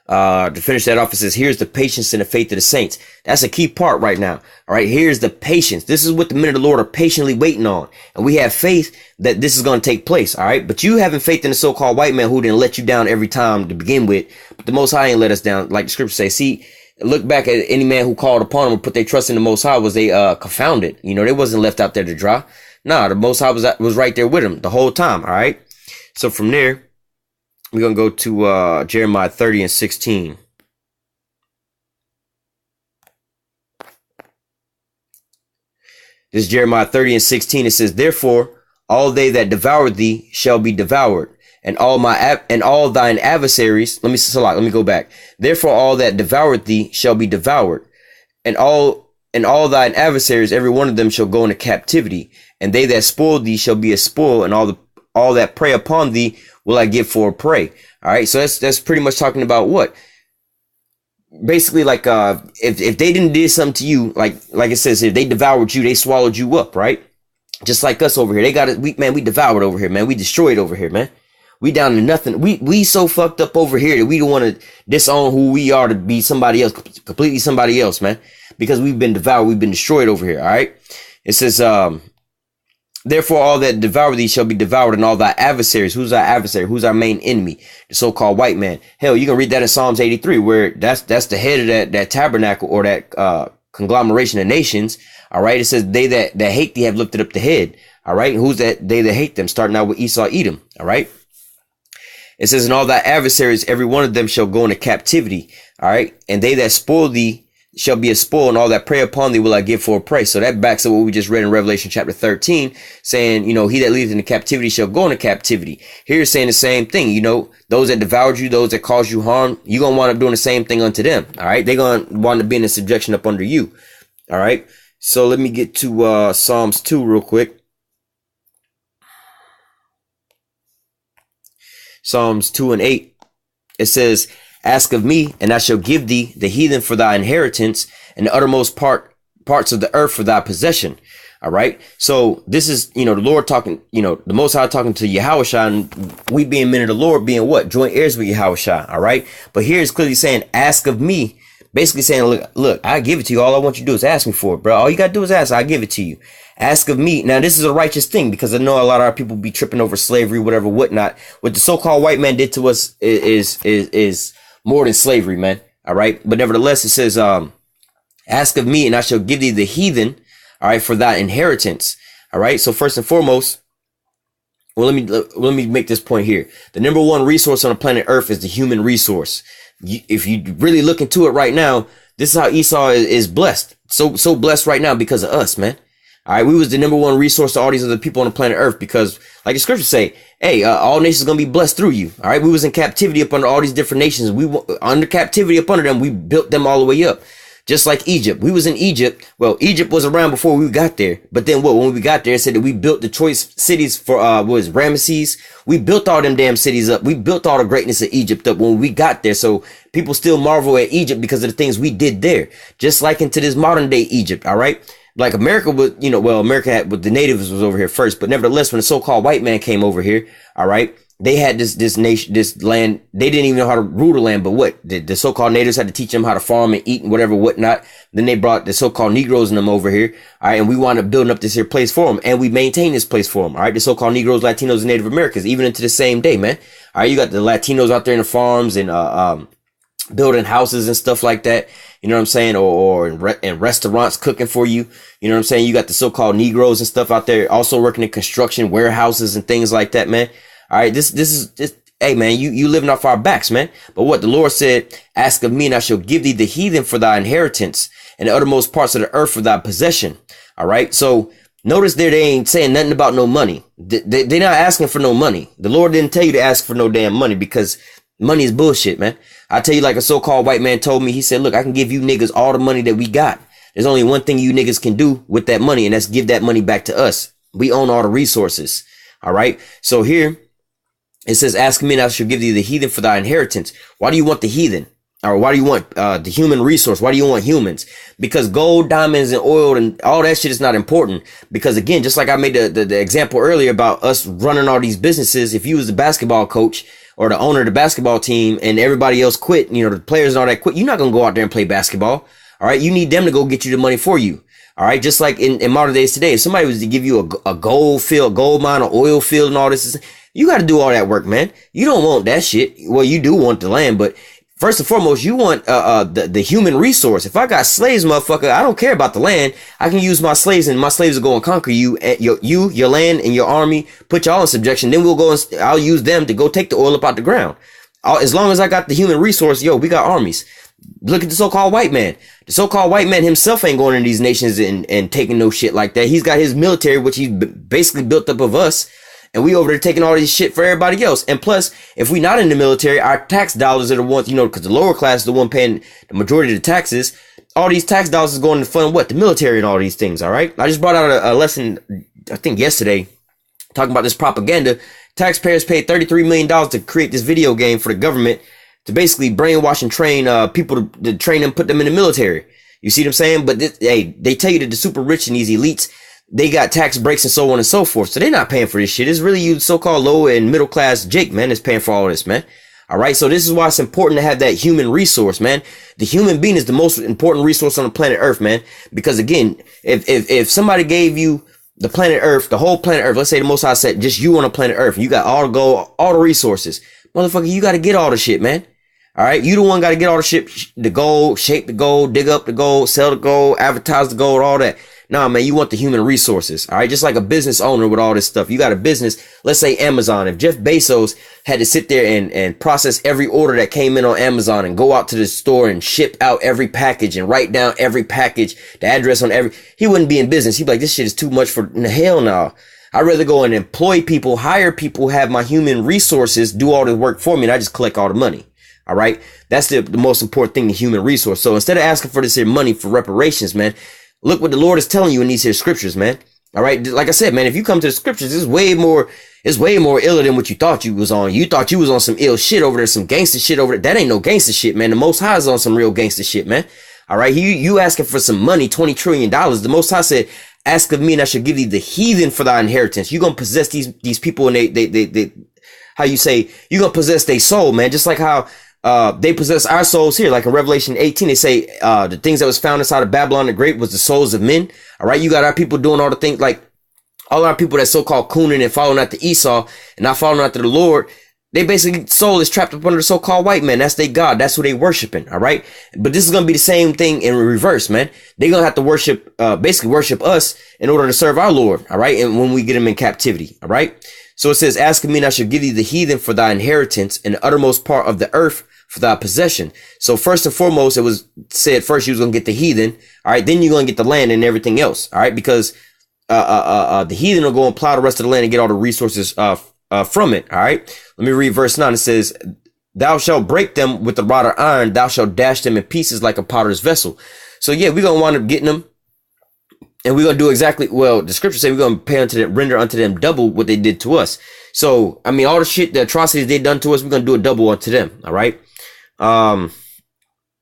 To finish that off, it says, here's the patience and the faith of the saints. That's a key part right now. All right. Here's the patience. This is what the men of the Lord are patiently waiting on. And we have faith that this is going to take place. All right. But you having faith in the so-called white man who didn't let you down every time to begin with. But the Most High ain't let us down. Like the scripture say, see, look back at any man who called upon him and put their trust in the Most High. Was they confounded? You know, they wasn't left out there to dry. Nah, the Most High was right there with him the whole time. All right. So from there, we're going to go to Jeremiah 30 and 16. This is Jeremiah 30 and 16. It says, therefore, all they that devour thee shall be devoured, and all thine adversaries. Let me go back. Therefore, all that devoured thee shall be devoured, and all thine adversaries, every one of them shall go into captivity, and they that spoil thee shall be a spoil, and all that prey upon thee will I give for a prey. All right. So that's pretty much talking about what? Basically, like, if they didn't do something to you, like it says here, they devoured you, they swallowed you up, right? Just like us over here. They got it. We devoured over here, man. We destroyed over here, man. We down to nothing. We so fucked up over here that we don't want to disown who we are to be somebody else, completely somebody else, man. Because we've been devoured. We've been destroyed over here. All right. It says, therefore, all that devour thee shall be devoured, and all thy adversaries. Who's our adversary? Who's our main enemy? The so-called white man. Hell, you can read that in Psalms 83, where that's the head of that tabernacle or that conglomeration of nations. All right. It says, they that hate thee have lifted up the head. All right. Who's that? They that hate them, starting out with Esau, Edom. All right. It says, and all thy adversaries, every one of them shall go into captivity. All right. And they that spoil thee shall be a spoil, and all that prey upon thee will I give for a prey. So that backs up what we just read in Revelation chapter 13, saying, you know, he that leads into captivity shall go into captivity. Here it's saying the same thing. You know, those that devoured you, those that caused you harm, you're going to wind up doing the same thing unto them. All right. They're going to wind up being in subjection up under you. All right. So let me get to Psalms 2 real quick. Psalms 2 and 8. It says, ask of me, and I shall give thee the heathen for thy inheritance, and the uttermost parts of the earth for thy possession. All right. So this is, you know, the Lord talking, you know, the Most High talking to Yahushua, and we being men of the Lord being what? Joint heirs with Yahushua. All right. But here it's clearly saying, ask of me, basically saying, look, I give it to you. All I want you to do is ask me for it, bro. All you got to do is ask. I give it to you. Ask of me. Now, this is a righteous thing, because I know a lot of our people be tripping over slavery, whatever, whatnot. What the so-called white man did to us is more than slavery, man. All right. But nevertheless, it says, ask of me, and I shall give thee the heathen. All right. For thy inheritance. All right. So first and foremost, well, let me make this point here. The number one resource on the planet Earth is the human resource. If you really look into it right now, this is how Esau is blessed. So blessed right now because of us, man. All right. We was the number one resource to all these other people on the planet Earth, because like the scriptures say, hey, all nations are going to be blessed through you. All right. We was in captivity up under all these different nations. We under captivity up under them. We built them all the way up. Just like Egypt. We was in Egypt. Well, Egypt was around before we got there. But then what? When we got there, it said that we built the choice cities for, Ramesses. We built all them damn cities up. We built all the greatness of Egypt up when we got there. So people still marvel at Egypt because of the things we did there. Just like into this modern day Egypt. All right. Like America was, you know, well, America had, with the natives was over here first. But nevertheless, when the so-called white man came over here, all right, they had this nation, this land. They didn't even know how to rule the land, but what? The so-called natives had to teach them how to farm and eat and whatever, whatnot. Then they brought the so-called Negroes and them over here. All right. And we wound up building up this here place for them. And we maintain this place for them. All right. The so-called Negroes, Latinos, and Native Americans, even into the same day, man. All right. You got the Latinos out there in the farms and, building houses and stuff like that. You know what I'm saying? Or in restaurants cooking for you. You know what I'm saying? You got the so-called Negroes and stuff out there also working in construction, warehouses and things like that, man. All right. This is, hey, man, you living off our backs, man. But what the Lord said, ask of me, and I shall give thee the heathen for thy inheritance, and the uttermost parts of the earth for thy possession. All right. So notice there, they ain't saying nothing about no money. They're not asking for no money. The Lord didn't tell you to ask for no damn money, because money is bullshit, man. I tell you, like a so-called white man told me, he said, look, I can give you niggas all the money that we got. There's only one thing you niggas can do with that money, and that's give that money back to us. We own all the resources. All right. So here it says, ask me and I shall give thee the heathen for thy inheritance. Why do you want the heathen? Or why do you want the human resource? Why do you want humans? Because gold, diamonds, and oil and all that shit is not important. Because again, just like I made the example earlier about us running all these businesses, if you was the basketball coach or the owner of the basketball team and everybody else quit, you know, the players and all that quit, you're not going to go out there and play basketball. All right. You need them to go get you the money for you. All right. Just like in modern days today, if somebody was to give you a gold field, gold mine, or oil field and all this, you got to do all that work, man. You don't want that shit. Well, you do want the land, but first and foremost, you want the human resource. If I got slaves, motherfucker, I don't care about the land. I can use my slaves, and my slaves will go and conquer you, your land, and your army. Put y'all in subjection. Then we'll go and I'll use them to go take the oil up out the ground. As long as I got the human resource, yo, we got armies. Look at the so-called white man. The so-called white man himself ain't going into these nations and taking no shit like that. He's got his military, which he's basically built up of us. And we over there taking all this shit for everybody else. And plus, if we not in the military, our tax dollars are the ones, you know, because the lower class is the one paying the majority of the taxes. All these tax dollars is going to fund what? The military and all these things, all right? I just brought out a lesson, I think yesterday, talking about this propaganda. Taxpayers paid $33 million to create this video game for the government to basically brainwash and train people to train them, put them in the military. You see what I'm saying? But hey, they tell you that the super rich and these elites, they got tax breaks and so on and so forth. So they're not paying for this shit. It's really you so-called low and middle class Jake, man, that's paying for all this, man. All right. So this is why it's important to have that human resource, man. The human being is the most important resource on the planet Earth, man. Because again, if somebody gave you the planet Earth, the whole planet Earth, let's say the Most High said just you on the planet Earth, and you got all the gold, all the resources, motherfucker, you got to get all the shit, man. All right. You the one got to get all the shit, the gold, shape the gold, dig up the gold, sell the gold, advertise the gold, all that. Nah, man, you want the human resources. All right. Just like a business owner with all this stuff. You got a business. Let's say Amazon. If Jeff Bezos had to sit there and process every order that came in on Amazon and go out to the store and ship out every package and write down every package, the address on he wouldn't be in business. He'd be like, this shit is too much for hell no. I'd rather go and employ people, hire people, have my human resources do all the work for me, and I just collect all the money. All right. That's the most important thing, the human resource. So instead of asking for this here money for reparations, man, look what the Lord is telling you in these here scriptures, man. All right. Like I said, man, if you come to the scriptures, it's way more iller than what you thought you was on. You thought you was on some ill shit over there, some gangster shit over there. That ain't no gangster shit, man. The Most High is on some real gangster shit, man. All right. You asking for some money, $20 trillion. The Most High said, ask of me and I shall give thee the heathen for thy inheritance. You're going to possess these people, and they how you say, you're going to possess their soul, man. Just like how they possess our souls here. Like in Revelation 18, they say, the things that was found inside of Babylon the Great was the souls of men. All right. You got our people doing all the things, like all our people that so-called cooning and following after Esau and not following after the Lord. They basically, soul is trapped up under the so-called white man. That's their God. That's who they worshiping. All right. But this is going to be the same thing in reverse, man. They're going to have to worship, basically worship us in order to serve our Lord. All right. And when we get them in captivity. All right. So it says, ask of me and I shall give thee the heathen for thy inheritance and the uttermost part of the earth for thy possession. So first and foremost, it was said first you was going to get the heathen. All right. Then you're going to get the land and everything else. All right. Because, the heathen will go and plow the rest of the land and get all the resources, from it. All right. Let me read verse 9. It says, thou shalt break them with the rod of iron. Thou shalt dash them in pieces like a potter's vessel. So yeah, we're going to wind up getting them. And we're going to do exactly, well, the scripture say we're going to pay unto them, render unto them double what they did to us. So, I mean, all the shit, the atrocities they done to us, we're going to do a double unto them. All right. Let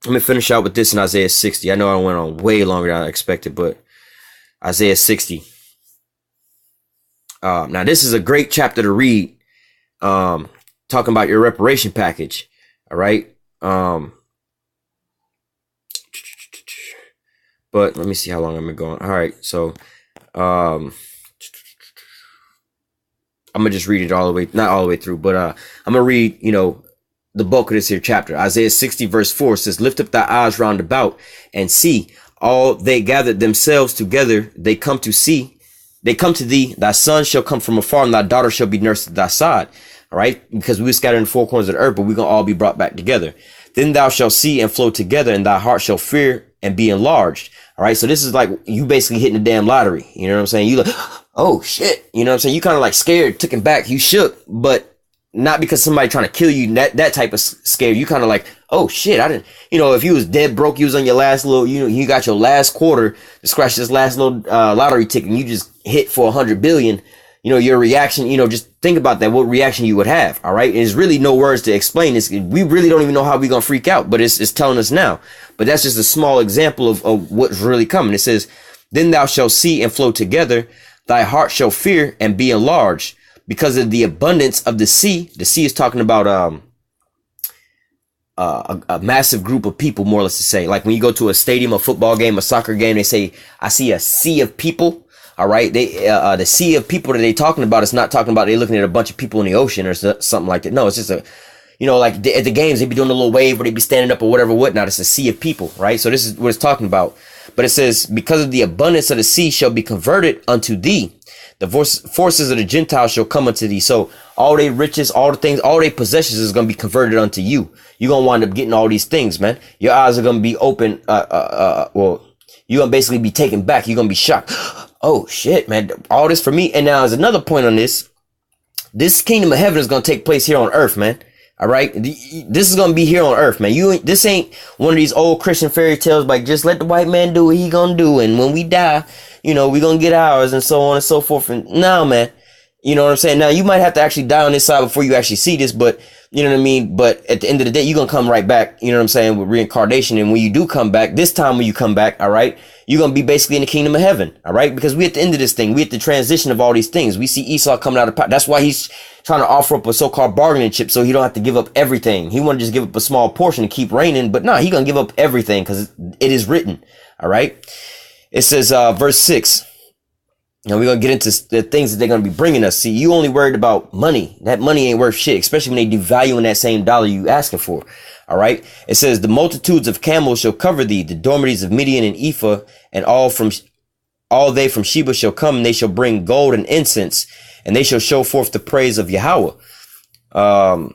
me finish out with this in Isaiah 60. I know I went on way longer than I expected, but Isaiah 60. Now this is a great chapter to read, talking about your reparation package. All right. But let me see how long I'm going. All right. So, I'm going to just read it all the way, not all the way through, but, I'm going to read, the bulk of this here chapter. Isaiah 60 verse 4 says, lift up thy eyes round about and see all they gathered themselves together. They come to thee. Thy son shall come from afar and thy daughter shall be nursed at thy side. All right. Because we were scattered in the four corners of the earth, but we're going to all be brought back together. Then thou shalt see and flow together, and thy heart shall fear and be enlarged. All right. So this is like you basically hitting the damn lottery. You know what I'm saying? You like, oh shit. You know what I'm saying? You kind of like scared, taken back, you shook, but not because somebody trying to kill you, that type of scare. You kind of like, oh shit, I didn't, if you was dead broke, you was on your last little, you got your last quarter to scratch this last little lottery ticket, and you just hit for 100 billion. Your reaction, just think about that, what reaction you would have. All right. There's really no words to explain this. We really don't even know how we're going to freak out, but it's telling us now. But that's just a small example of what's really coming. It says, then thou shalt see and flow together. Thy heart shall fear and be enlarged because of the abundance of the sea. The sea is talking about, a massive group of people, more or less to say, like when you go to a stadium, a football game, a soccer game, they say, I see a sea of people. All right. The sea of people that they talking about, it's not talking about, they looking at a bunch of people in the ocean or something like that. No, it's just like at the games, they be doing a little wave or they be standing up or whatever, whatnot. It's a sea of people. Right. So this is what it's talking about. But it says, because of the abundance of the sea shall be converted unto thee. The forces of the Gentiles shall come unto thee. So all their riches, all the things, all their possessions is going to be converted unto you. You're going to wind up getting all these things, man. Your eyes are going to be open. Well, you're going to basically be taken back. You're going to be shocked. Oh shit, man. All this for me. And now there's another point on this. This kingdom of heaven is going to take place here on earth, man. All right. This is going to be here on earth, man. This ain't one of these old Christian fairy tales, like just let the white man do what he going to do. And when we die, we going to get ours and so on and so forth. And no, man, you know what I'm saying? Now you might have to actually die on this side before you actually see this, but you know what I mean? But at the end of the day, you're going to come right back. You know what I'm saying? With reincarnation. And when you do come back, this time when you come back, all right, you're going to be basically in the kingdom of heaven. All right. Because we at the end of this thing, we at the transition of all these things. We see Esau coming out of power. That's why he's trying to offer up a so-called bargaining chip so he don't have to give up everything. He want to just give up a small portion to keep reigning. But no, he going to give up everything because it is written. All right. It says, verse 6. Now we're going to get into the things that they're going to be bringing us. See, you only worried about money. That money ain't worth shit, especially when they devaluing that same dollar you asking for. All right. It says the multitudes of camels shall cover thee, the dormities of Midian and Ephah, and all they from Sheba shall come, and they shall bring gold and incense, and they shall show forth the praise of Yahweh. Well,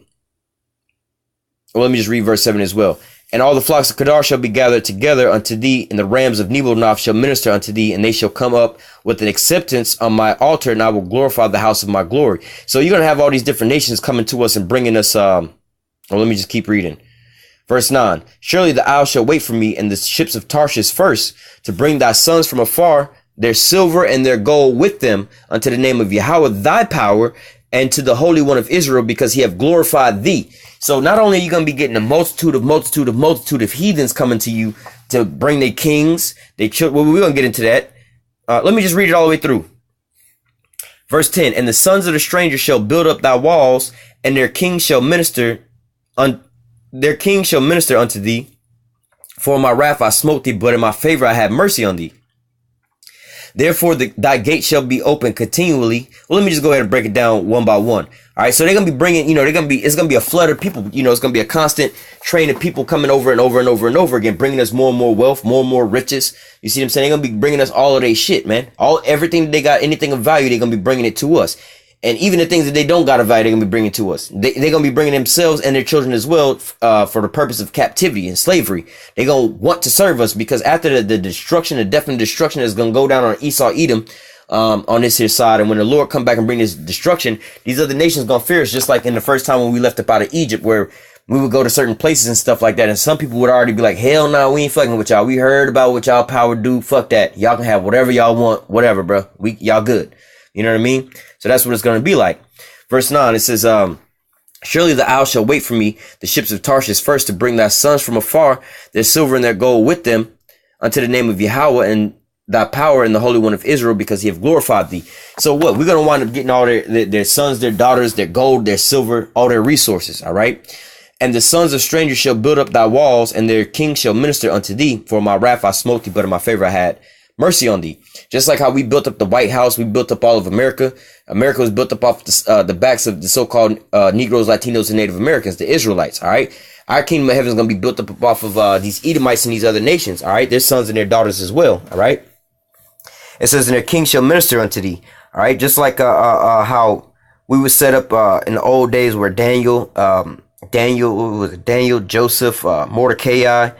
let me just read verse 7 as well. And all the flocks of Kedar shall be gathered together unto thee, and the rams of Nebonoth shall minister unto thee, and they shall come up with an acceptance on my altar, and I will glorify the house of my glory. So you're going to have all these different nations coming to us and bringing us, let me just keep reading. Verse 9, surely the isle shall wait for me, and the ships of Tarshish first, to bring thy sons from afar, their silver and their gold with them, unto the name of Yahweh thy power, and to the Holy One of Israel, because he have glorified thee. So not only are you going to be getting a multitude of heathens coming to you to bring their kings, their children. Well, we're going to get into that. Let me just read it all the way through. Verse 10, and the sons of the stranger shall build up thy walls, and their king shall minister unto thee. For in my wrath I smote thee, but in my favor I have mercy on thee. Therefore, thy gate shall be open continually. Well, let me just go ahead and break it down one by one. All right. So they're going to be bringing, it's going to be a flood of people. It's going to be a constant train of people coming over and over and over and over again, bringing us more and more wealth, more and more riches. You see what I'm saying? They're going to be bringing us all of their shit, man. Everything that they got, anything of value, they're going to be bringing it to us. And even the things that they don't got of value, they're going to be bringing to us. They're going to be bringing themselves and their children as well, for the purpose of captivity and slavery. They're going to want to serve us, because after the destruction, the definite destruction is going to go down on Esau, Edom, on this here side. And when the Lord come back and bring this destruction, these other nations going to fear us, just like in the first time when we left up out of Egypt, where we would go to certain places and stuff like that. And some people would already be like, hell no, we ain't fucking with y'all. We heard about what y'all power do. Fuck that. Y'all can have whatever y'all want, whatever, bro. Y'all good. You know what I mean? So that's what it's going to be like. Verse 9, it says, surely the isle shall wait for me, the ships of Tarshish first, to bring thy sons from afar, their silver and their gold with them, unto the name of Yahweh and thy power and the Holy One of Israel, because he have glorified thee. So what? We're going to wind up getting all their sons, their daughters, their gold, their silver, all their resources. All right. And the sons of strangers shall build up thy walls, and their kings shall minister unto thee. For in my wrath I smote thee, but in my favor I had mercy on thee. Just like how we built up the White House, we built up all of America. America was built up off the backs of the so-called Negroes, Latinos, and Native Americans, the Israelites. All right. Our kingdom of heaven is going to be built up off of these Edomites and these other nations. All right. Their sons and their daughters as well. All right. It says, and their king shall minister unto thee. All right. Just like how we were set up in the old days, where Daniel, Joseph, Mordecai,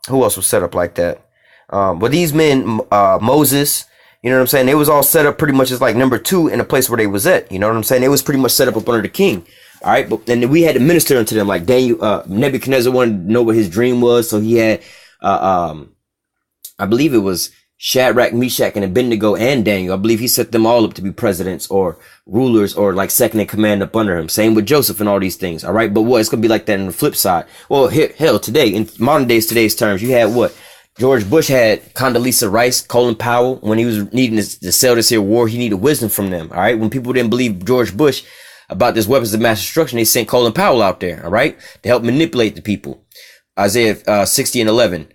Who else was set up like that? But these men, Moses, you know what I'm saying? They was all set up pretty much as like number two in the place where they was at. You know what I'm saying? They was pretty much set up under the king. All right. But then we had to minister unto them. Like Daniel, Nebuchadnezzar wanted to know what his dream was. So he had, I believe it was Shadrach, Meshach, and Abednego and Daniel. I believe he set them all up to be presidents or rulers or like second in command up under him. Same with Joseph and all these things. All right. But what? It's going to be like that on the flip side. Well, hell, today, in modern days, today's terms, you had what? George Bush had Condoleezza Rice, Colin Powell. When he was needing to sell this here war, he needed wisdom from them. All right. When people didn't believe George Bush about this weapons of mass destruction, they sent Colin Powell out there. All right. To help manipulate the people. Isaiah 60 and 11.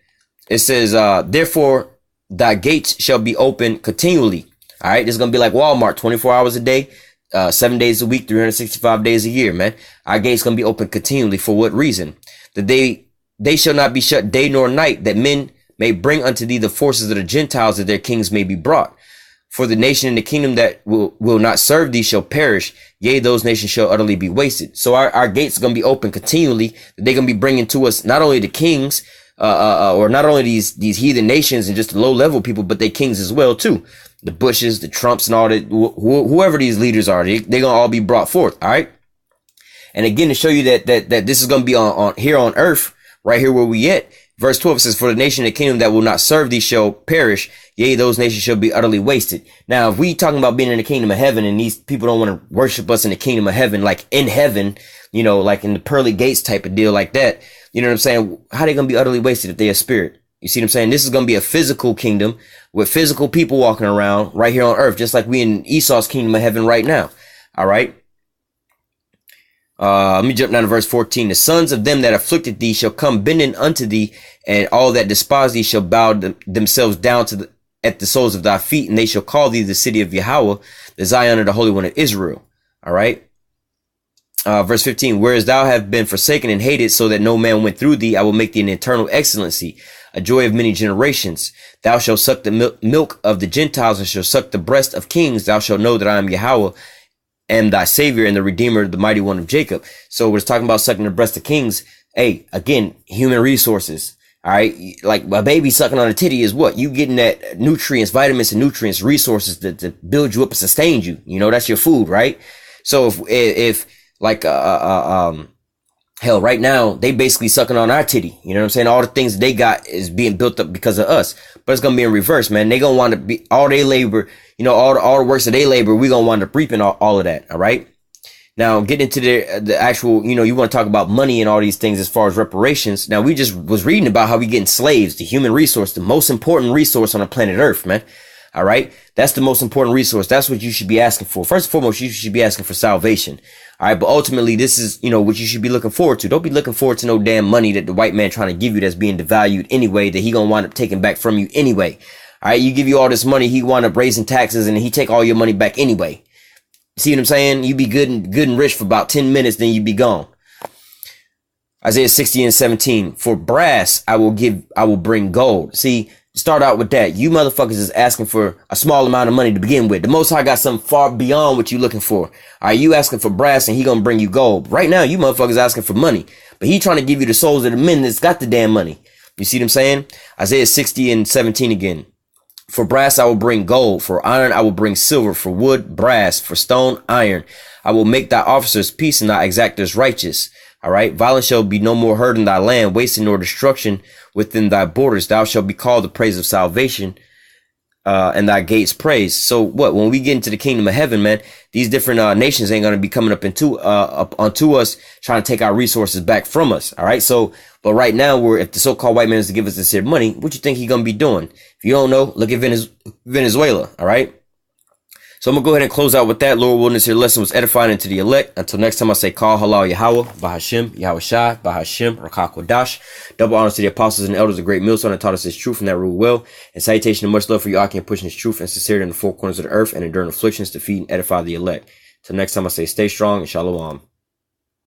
It says, therefore, thy gates shall be open continually. All right. This is going to be like Walmart, 24 hours a day, 7 days a week, 365 days a year, man. Our gates going to be open continually. For what reason? That they shall not be shut day nor night, that men may bring unto thee the forces of the Gentiles, that their kings may be brought. For the nation and the kingdom that will not serve thee shall perish. Yea, those nations shall utterly be wasted. So our gates are going to be open continually. They're going to be bringing to us not only the kings, or not only these heathen nations and just low level people, but they kings as well too. The Bushes, the Trumps and all that, whoever these leaders are, they're going to all be brought forth. All right. And again, to show you that this is going to be on here on earth, right here where we at. Verse 12 says, for the nation and the kingdom that will not serve thee shall perish. Yea, those nations shall be utterly wasted. Now, if we talking about being in the kingdom of heaven and these people don't want to worship us in the kingdom of heaven, like in heaven, you know, like in the pearly gates type of deal like that, you know what I'm saying? How they going to be utterly wasted if they are spirit? You see what I'm saying? This is going to be a physical kingdom with physical people walking around right here on earth, just like we in Esau's kingdom of heaven right now. All right. Let me jump down to verse 14. The sons of them that afflicted thee shall come bending unto thee, and all that despise thee shall bow themselves down at the soles of thy feet, and they shall call thee the city of Yahweh, the Zion of the Holy One of Israel. All right. Verse 15, whereas thou have been forsaken and hated, so that no man went through thee, I will make thee an eternal excellency, a joy of many generations. Thou shalt suck the milk of the Gentiles, and shalt suck the breast of kings. Thou shalt know that I am Yahweh, am thy savior and the redeemer, the mighty one of Jacob. So we're talking about sucking the breast of kings. Hey, again, human resources. All right. Like a baby sucking on a titty is what? You getting that nutrients, vitamins and nutrients, resources to build you up and sustain you. You know, that's your food, right? So if like, hell, right now, they basically sucking on our titty. You know what I'm saying? All the things that they got is being built up because of us. But it's going to be in reverse, man. They going to want to be all their labor, you know, all the works of their labor. We're going to wind up reaping all of that. All right. Now, getting into the actual, you know, you want to talk about money and all these things as far as reparations. Now, we just was reading about how we getting slaves, the human resource, the most important resource on the planet Earth, man. All right. That's the most important resource. That's what you should be asking for. First and foremost, you should be asking for salvation. All right. But ultimately, this is, you know, what you should be looking forward to. Don't be looking forward to no damn money that the white man trying to give you that's being devalued anyway, that he going to wind up taking back from you anyway. All right. You give you all this money. He wind up raising taxes and he take all your money back anyway. See what I'm saying? You be good and rich for about 10 minutes. Then you be gone. Isaiah 60 and 17. For brass, I will bring gold. See, start out with that. You motherfuckers is asking for a small amount of money to begin with. The Most High got something far beyond what you looking for. Are you asking for brass and he gonna bring you gold? Right now, you motherfuckers asking for money, but he trying to give you the souls of the men that's got the damn money. You see what I'm saying? Isaiah 60 and 17 again. For brass, I will bring gold. For iron, I will bring silver. For wood, brass. For stone, iron. I will make thy officers peace and thy exactors righteous. All right. Violence shall be no more heard in thy land, wasting nor destruction within thy borders. Thou shalt be called the praise of salvation, and thy gates praise. So what? When we get into the kingdom of heaven, man, these different nations ain't gonna be coming up onto us, trying to take our resources back from us. All right. So, but right now, if the so-called white man is to give us this here money, what you think he gonna be doing? If you don't know, look at Venezuela. All right. So I'm going to go ahead and close out with that. Lord willing, this here lesson was edifying into the elect. Until next time, I say, call halal Yahweh, Bahashim, Yahweh Shai, Bahashim, Rakak Wadash. Double honors to the apostles and elders of great millstone that taught us his truth and that rule well. And salutation and much love for you, Aki, and pushing his truth and sincerity in the four corners of the earth and enduring afflictions to feed and edify the elect. Till next time, I say, stay strong and shalom.